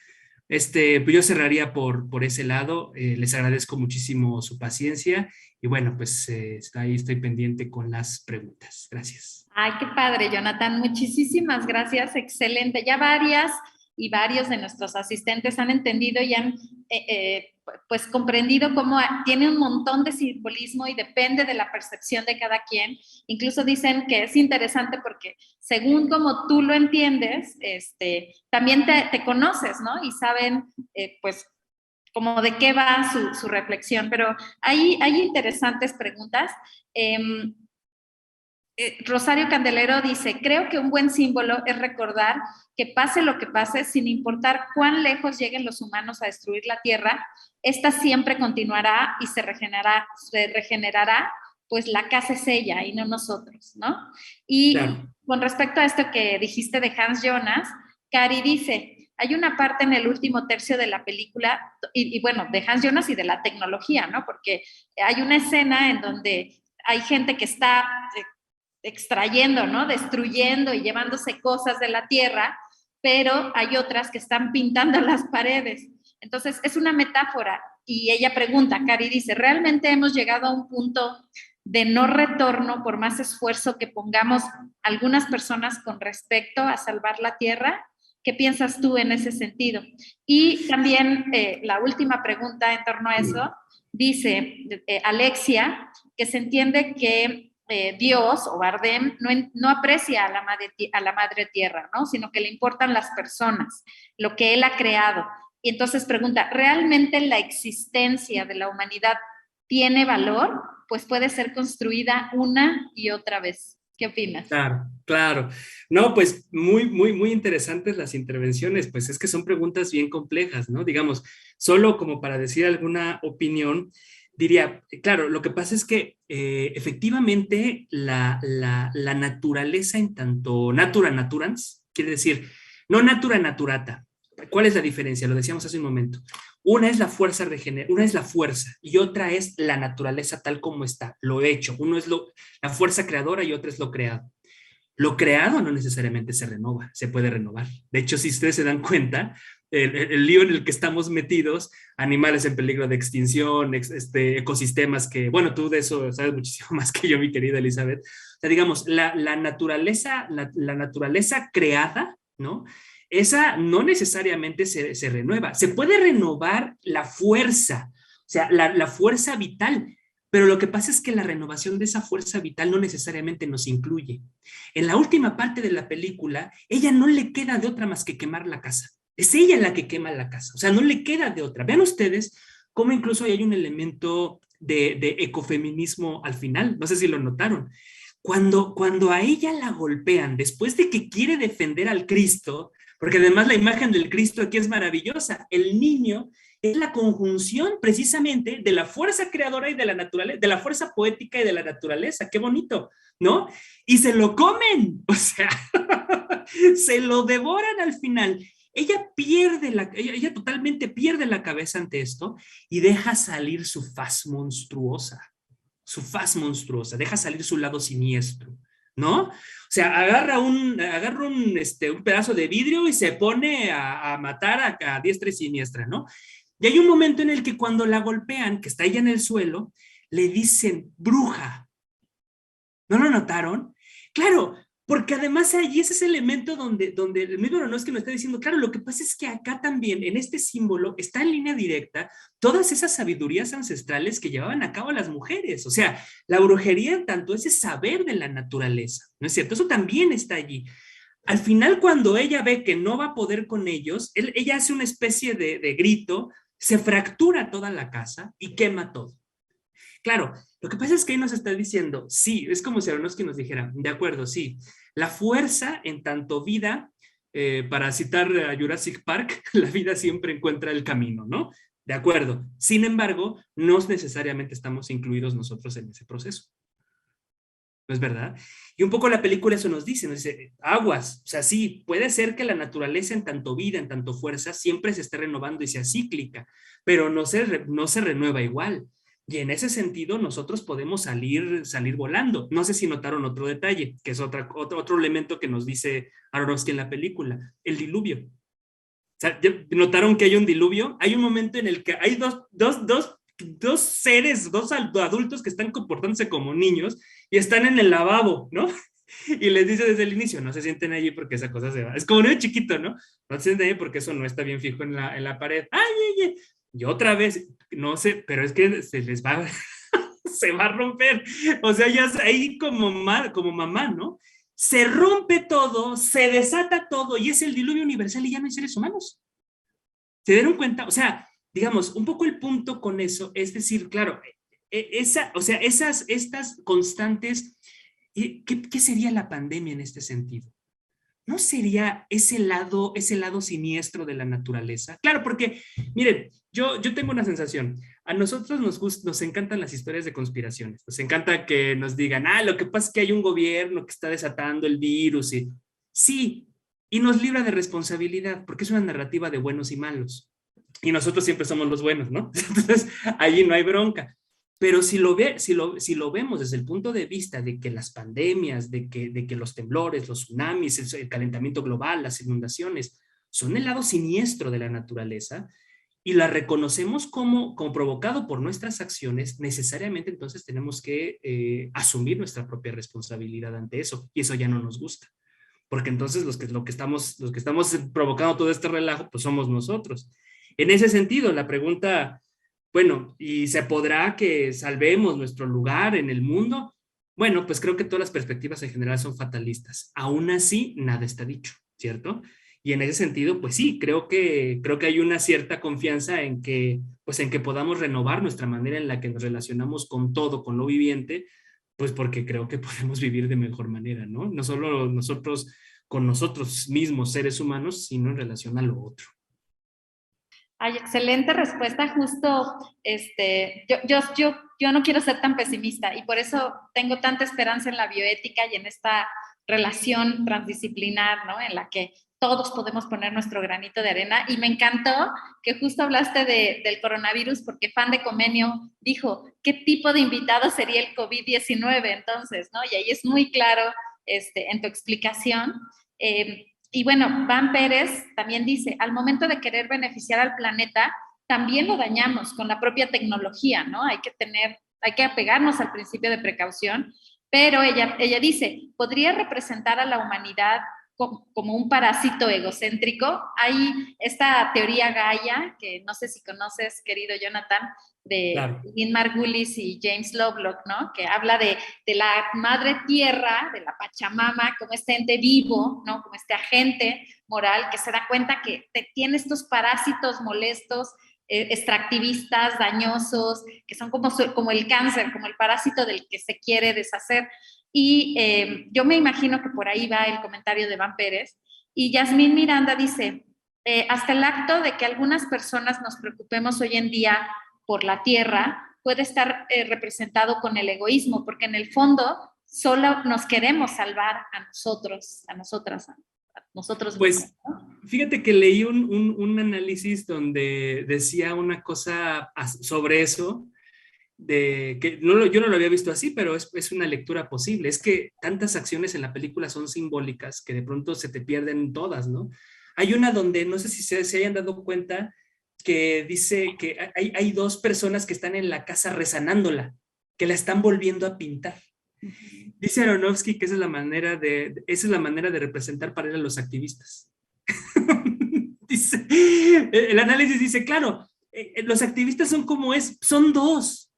Pues yo cerraría por ese lado. Les agradezco muchísimo su paciencia y bueno, pues ahí estoy pendiente con las preguntas. Gracias. Ay, qué padre, Jonathan. Muchísimas gracias. Excelente. Ya varias y varios de nuestros asistentes han entendido y han pues comprendido cómo tiene un montón de simbolismo y depende de la percepción de cada quien. Incluso dicen que es interesante porque según como tú lo entiendes, también te conoces, ¿no? Y saben, pues, como de qué va su reflexión. Pero hay interesantes preguntas. Rosario Candelero dice, creo que un buen símbolo es recordar que pase lo que pase, sin importar cuán lejos lleguen los humanos a destruir la tierra, esta siempre continuará y se regenerará, pues la casa es ella y no nosotros, ¿no? Y claro, con respecto a esto que dijiste de Hans Jonas, Cari dice, hay una parte en el último tercio de la película, y bueno, de Hans Jonas y de la tecnología, ¿no? Porque hay una escena en donde hay gente que está extrayendo, ¿no? Destruyendo y llevándose cosas de la tierra, pero hay otras que están pintando las paredes. Entonces, es una metáfora. Y ella pregunta, Cari dice, ¿realmente hemos llegado a un punto de no retorno por más esfuerzo que pongamos algunas personas con respecto a salvar la tierra? ¿Qué piensas tú en ese sentido? Y también la última pregunta en torno a eso, dice Alexia, que se entiende que Dios o Bardem no aprecia a la madre tierra, ¿no? Sino que le importan las personas, lo que él ha creado. Y entonces pregunta, ¿realmente la existencia de la humanidad tiene valor? Pues puede ser construida una y otra vez. ¿Qué opinas? Claro, claro. No, pues muy, muy, muy interesantes las intervenciones, pues es que son preguntas bien complejas, ¿no? Digamos, solo como para decir alguna opinión, diría, claro, lo que pasa es que efectivamente la naturaleza en tanto natura naturans, quiere decir, no natura naturata. ¿Cuál es la diferencia? Lo decíamos hace un momento. Una es la fuerza una es la fuerza y otra es la naturaleza tal como está, lo hecho. Uno es la fuerza creadora y otra es lo creado. Lo creado no necesariamente se renova, se puede renovar. De hecho, si ustedes se dan cuenta, el lío en el que estamos metidos, animales en peligro de extinción, ecosistemas que, bueno, tú de eso sabes muchísimo más que yo, mi querida Elizabeth. O sea, digamos, la naturaleza creada, ¿no? Esa no necesariamente se renueva. Se puede renovar la fuerza, o sea, la fuerza vital, pero lo que pasa es que la renovación de esa fuerza vital no necesariamente nos incluye. En la última parte de la película, ella no le queda de otra más que quemar la casa. Es ella la que quema la casa, o sea, no le queda de otra. Vean ustedes cómo incluso hay un elemento de ecofeminismo al final, no sé si lo notaron. Cuando a ella la golpean, después de que quiere defender al Cristo, porque además la imagen del Cristo aquí es maravillosa, el niño es la conjunción precisamente de la fuerza creadora y de la naturaleza, de la fuerza poética y de la naturaleza, qué bonito, ¿no? Y se lo comen, o sea, se lo devoran al final. Ella totalmente pierde la cabeza ante esto y deja salir su faz monstruosa, deja salir su lado siniestro, ¿no? O sea, agarra un pedazo de vidrio y se pone a matar a diestra y siniestra, ¿no? Y hay un momento en el que cuando la golpean, que está ella en el suelo, le dicen bruja. ¿No lo notaron? Claro, porque además allí es ese elemento donde el mismo Aronofsky nos está diciendo, claro, lo que pasa es que acá también, en este símbolo, está en línea directa todas esas sabidurías ancestrales que llevaban a cabo las mujeres. O sea, la brujería en tanto ese saber de la naturaleza, ¿no es cierto? Eso también está allí. Al final, cuando ella ve que no va a poder con ellos, ella hace una especie de grito, se fractura toda la casa y quema todo. Claro, lo que pasa es que ahí nos está diciendo, sí, es como si Aronofsky nos dijera, de acuerdo, sí, la fuerza en tanto vida, para citar a Jurassic Park, la vida siempre encuentra el camino, ¿no? De acuerdo. Sin embargo, no necesariamente estamos incluidos nosotros en ese proceso. ¿No es verdad? Y un poco la película eso nos dice, aguas, o sea, sí, puede ser que la naturaleza en tanto vida, en tanto fuerza, siempre se esté renovando y sea cíclica, pero no se renueva igual. Y en ese sentido, nosotros podemos salir volando. No sé si notaron otro detalle, que es otro elemento que nos dice Aronofsky en la película, el diluvio. O sea, ¿notaron que hay un diluvio? Hay un momento en el que hay dos seres, dos adultos que están comportándose como niños y están en el lavabo, ¿no? Y les dice desde el inicio, no se sienten allí porque esa cosa se va. Es como un niño chiquito, ¿no? No se sienten allí porque eso no está bien fijo en la pared. ¡Ay, ay, ay! Y otra vez, no sé, pero es que se les va, se va a romper. O sea, ya ahí como mamá, ¿no? Se rompe todo, se desata todo y es el diluvio universal y ya no hay seres humanos. ¿Se dieron cuenta? O sea, digamos, un poco el punto con eso es decir, claro, o sea, estas constantes, ¿qué sería la pandemia en este sentido? ¿No sería ese lado siniestro de la naturaleza? Claro, porque, miren, yo tengo una sensación. A nosotros nos encantan las historias de conspiraciones. Nos encanta que nos digan, lo que pasa es que hay un gobierno que está desatando el virus. Sí, y nos libra de responsabilidad, porque es una narrativa de buenos y malos. Y nosotros siempre somos los buenos, ¿no? Entonces, allí no hay bronca. Pero si lo vemos desde el punto de vista de que las pandemias, de que los temblores, los tsunamis, el calentamiento global, las inundaciones, son el lado siniestro de la naturaleza y la reconocemos como provocado por nuestras acciones, necesariamente entonces tenemos que asumir nuestra propia responsabilidad ante eso y eso ya no nos gusta. Porque entonces los que estamos provocando todo este relajo, pues somos nosotros. En ese sentido, la pregunta, bueno, ¿y se podrá que salvemos nuestro lugar en el mundo? Bueno, pues creo que todas las perspectivas en general son fatalistas. Aún así, nada está dicho, ¿cierto? Y en ese sentido, pues sí, creo que hay una cierta confianza pues en que podamos renovar nuestra manera en la que nos relacionamos con todo, con lo viviente, pues porque creo que podemos vivir de mejor manera, ¿no? No solo nosotros con nosotros mismos, seres humanos, sino en relación a lo otro. Ay, excelente respuesta. Justo, yo no quiero ser tan pesimista y por eso tengo tanta esperanza en la bioética y en esta relación transdisciplinar, ¿no? En la que todos podemos poner nuestro granito de arena. Y me encantó que justo hablaste del coronavirus porque Fan de Comenio dijo, ¿qué tipo de invitado sería el COVID-19 entonces, ¿no? Y ahí es muy claro en tu explicación. Y bueno, Van Pérez también dice, al momento de querer beneficiar al planeta, también lo dañamos con la propia tecnología, ¿no? Hay que apegarnos al principio de precaución, pero ella dice, podría representar a la humanidad como un parásito egocéntrico. Hay esta teoría Gaia, que no sé si conoces, querido Jonathan, de Claro. Lynn Margulis y James Lovelock, ¿no? Que habla de la madre tierra, de la Pachamama, como este ente vivo, ¿no? Como este agente moral que se da cuenta que tiene estos parásitos molestos, extractivistas, dañosos, que son como el cáncer, como el parásito del que se quiere deshacer. Y yo me imagino que por ahí va el comentario de Van Pérez. Y Yasmín Miranda dice, hasta el acto de que algunas personas nos preocupemos hoy en día por la tierra puede estar representado con el egoísmo, porque en el fondo solo nos queremos salvar a nosotros, a nosotras, a nosotros mismos, Pues ¿no? fíjate que leí un análisis donde decía una cosa sobre eso, de que yo no lo había visto así, pero es una lectura posible. Es que tantas acciones en la película son simbólicas que de pronto se te pierden todas, ¿no? Hay una donde no sé si se hayan dado cuenta que dice que hay dos personas que están en la casa rezanándola, que la están volviendo a pintar. Dice Aronofsky que esa es la manera de representar para él a los activistas. Dice, el análisis dice, claro, los activistas son como son dos.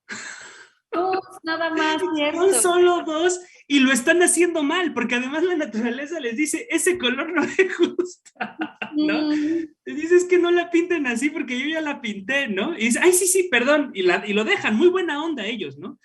Nada más, Son cierto. solo dos y lo están haciendo mal, porque además la naturaleza les dice, ese color no me gusta, ¿no? Les dice, es que no la pinten así porque yo ya la pinté, ¿no? Y dice, ay, sí, sí, perdón, y lo dejan, muy buena onda ellos, ¿no?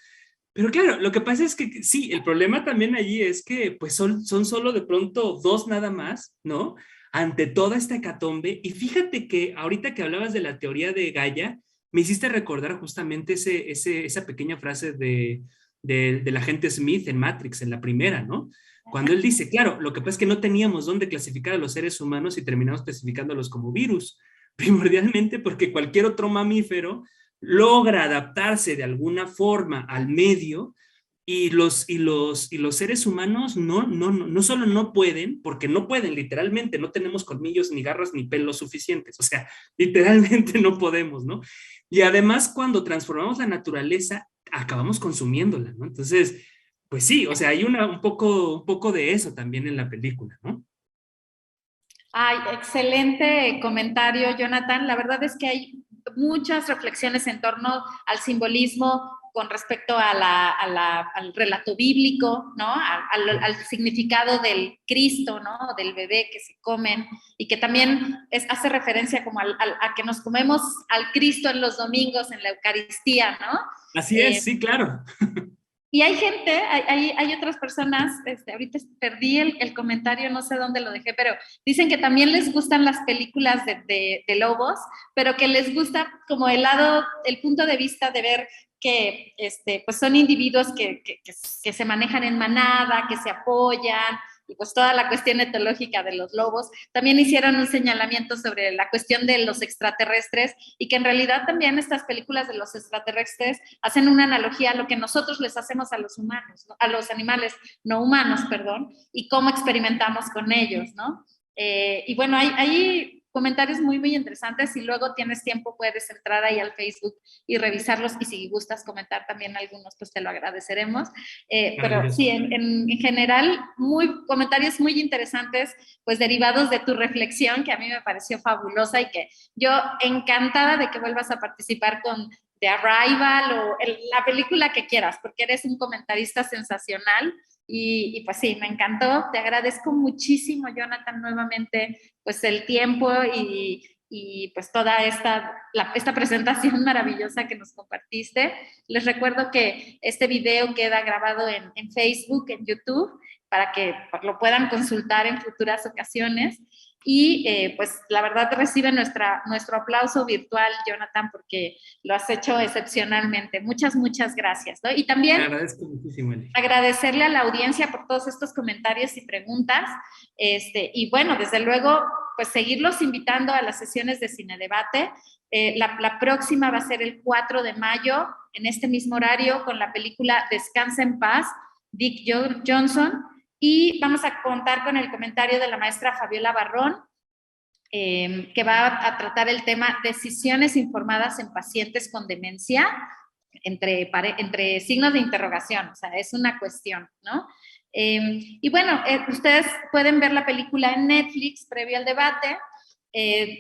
Pero claro, lo que pasa es que sí, el problema también allí es que pues son solo de pronto dos nada más, ¿no? Ante toda esta hecatombe. Y fíjate que ahorita que hablabas de la teoría de Gaia, me hiciste recordar justamente esa pequeña frase del agente Smith en Matrix, en la primera, ¿no? Cuando él dice, claro, lo que pasa es que no teníamos dónde clasificar a los seres humanos y terminamos clasificándolos como virus, primordialmente porque cualquier otro mamífero logra adaptarse de alguna forma al medio y los seres humanos no solo no pueden, porque no pueden literalmente, no tenemos colmillos, ni garras, ni pelos suficientes, o sea, literalmente no podemos, ¿no? Y además cuando transformamos la naturaleza, acabamos consumiéndola, ¿no? Entonces, pues sí, o sea, hay un poco de eso también en la película, ¿no? Ay, excelente comentario, Jonathan. La verdad es que hay muchas reflexiones en torno al simbolismo con respecto al relato bíblico, ¿no? Al significado del Cristo, ¿no? Del bebé que se comen y que también hace referencia como a que nos comemos al Cristo en los domingos, en la Eucaristía, ¿no? Así es, sí, claro. Y hay gente, hay otras personas, ahorita perdí el comentario, no sé dónde lo dejé, pero dicen que también les gustan las películas de lobos, pero que les gusta como el punto de vista de ver que pues son individuos que se manejan en manada, que se apoyan, y pues toda la cuestión etológica de los lobos. También hicieron un señalamiento sobre la cuestión de los extraterrestres y que en realidad también estas películas de los extraterrestres hacen una analogía a lo que nosotros les hacemos a los humanos, ¿no? A los animales no humanos, perdón, y cómo experimentamos con ellos, ¿no? Y bueno, hay comentarios muy interesantes. Si luego tienes tiempo puedes entrar ahí al Facebook y revisarlos y si gustas comentar también algunos, pues te lo agradeceremos. Pero sí, en general, comentarios muy interesantes, pues derivados de tu reflexión, que a mí me pareció fabulosa y que yo encantada de que vuelvas a participar con The Arrival o la película que quieras, porque eres un comentarista sensacional y pues sí, me encantó. Te agradezco muchísimo, Jonathan, nuevamente, pues el tiempo y pues toda esta presentación maravillosa que nos compartiste. Les recuerdo que este video queda grabado en Facebook, en YouTube, para que lo puedan consultar en futuras ocasiones. Y pues la verdad recibe nuestro aplauso virtual, Jonathan, porque lo has hecho excepcionalmente. Muchas gracias, ¿no? Y también Te agradezco muchísimo, Eli. agradecerle a la audiencia por todos estos comentarios y preguntas. Y bueno, desde luego, pues seguirlos invitando a las sesiones de Cine Debate. La próxima va a ser el 4 de mayo, en este mismo horario, con la película Descansa en Paz, Dick Johnson. Y vamos a contar con el comentario de la maestra Fabiola Barrón, que va a tratar el tema decisiones informadas en pacientes con demencia, entre signos de interrogación, o sea, es una cuestión, ¿no? Y bueno, ustedes pueden ver la película en Netflix previo al debate.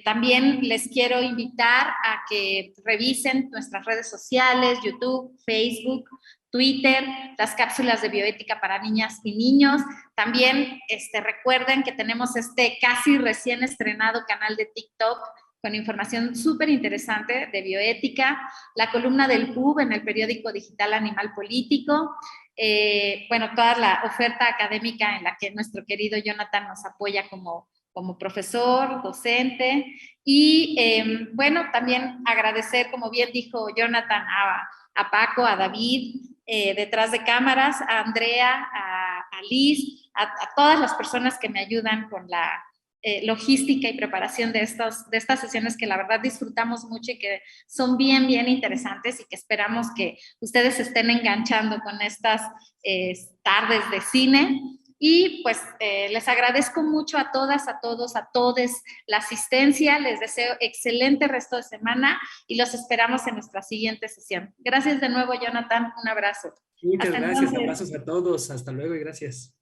También les quiero invitar a que revisen nuestras redes sociales, YouTube, Facebook, Twitter, las cápsulas de bioética para niñas y niños. También recuerden que tenemos casi recién estrenado canal de TikTok con información súper interesante de bioética, la columna del PUB en el periódico digital Animal Político, bueno, toda la oferta académica en la que nuestro querido Jonathan nos apoya como profesor, docente, y bueno, también agradecer, como bien dijo Jonathan, a Paco, a David, detrás de cámaras, a Andrea, a Liz, a todas las personas que me ayudan con la logística y preparación de estas sesiones que la verdad disfrutamos mucho y que son bien interesantes y que esperamos que ustedes estén enganchando con estas tardes de cine. Y pues les agradezco mucho a todas, a todos, a todes la asistencia. Les deseo excelente resto de semana y los esperamos en nuestra siguiente sesión. Gracias de nuevo, Jonathan. Un abrazo. Muchas Hasta gracias, entonces. abrazos a todos, hasta luego y gracias.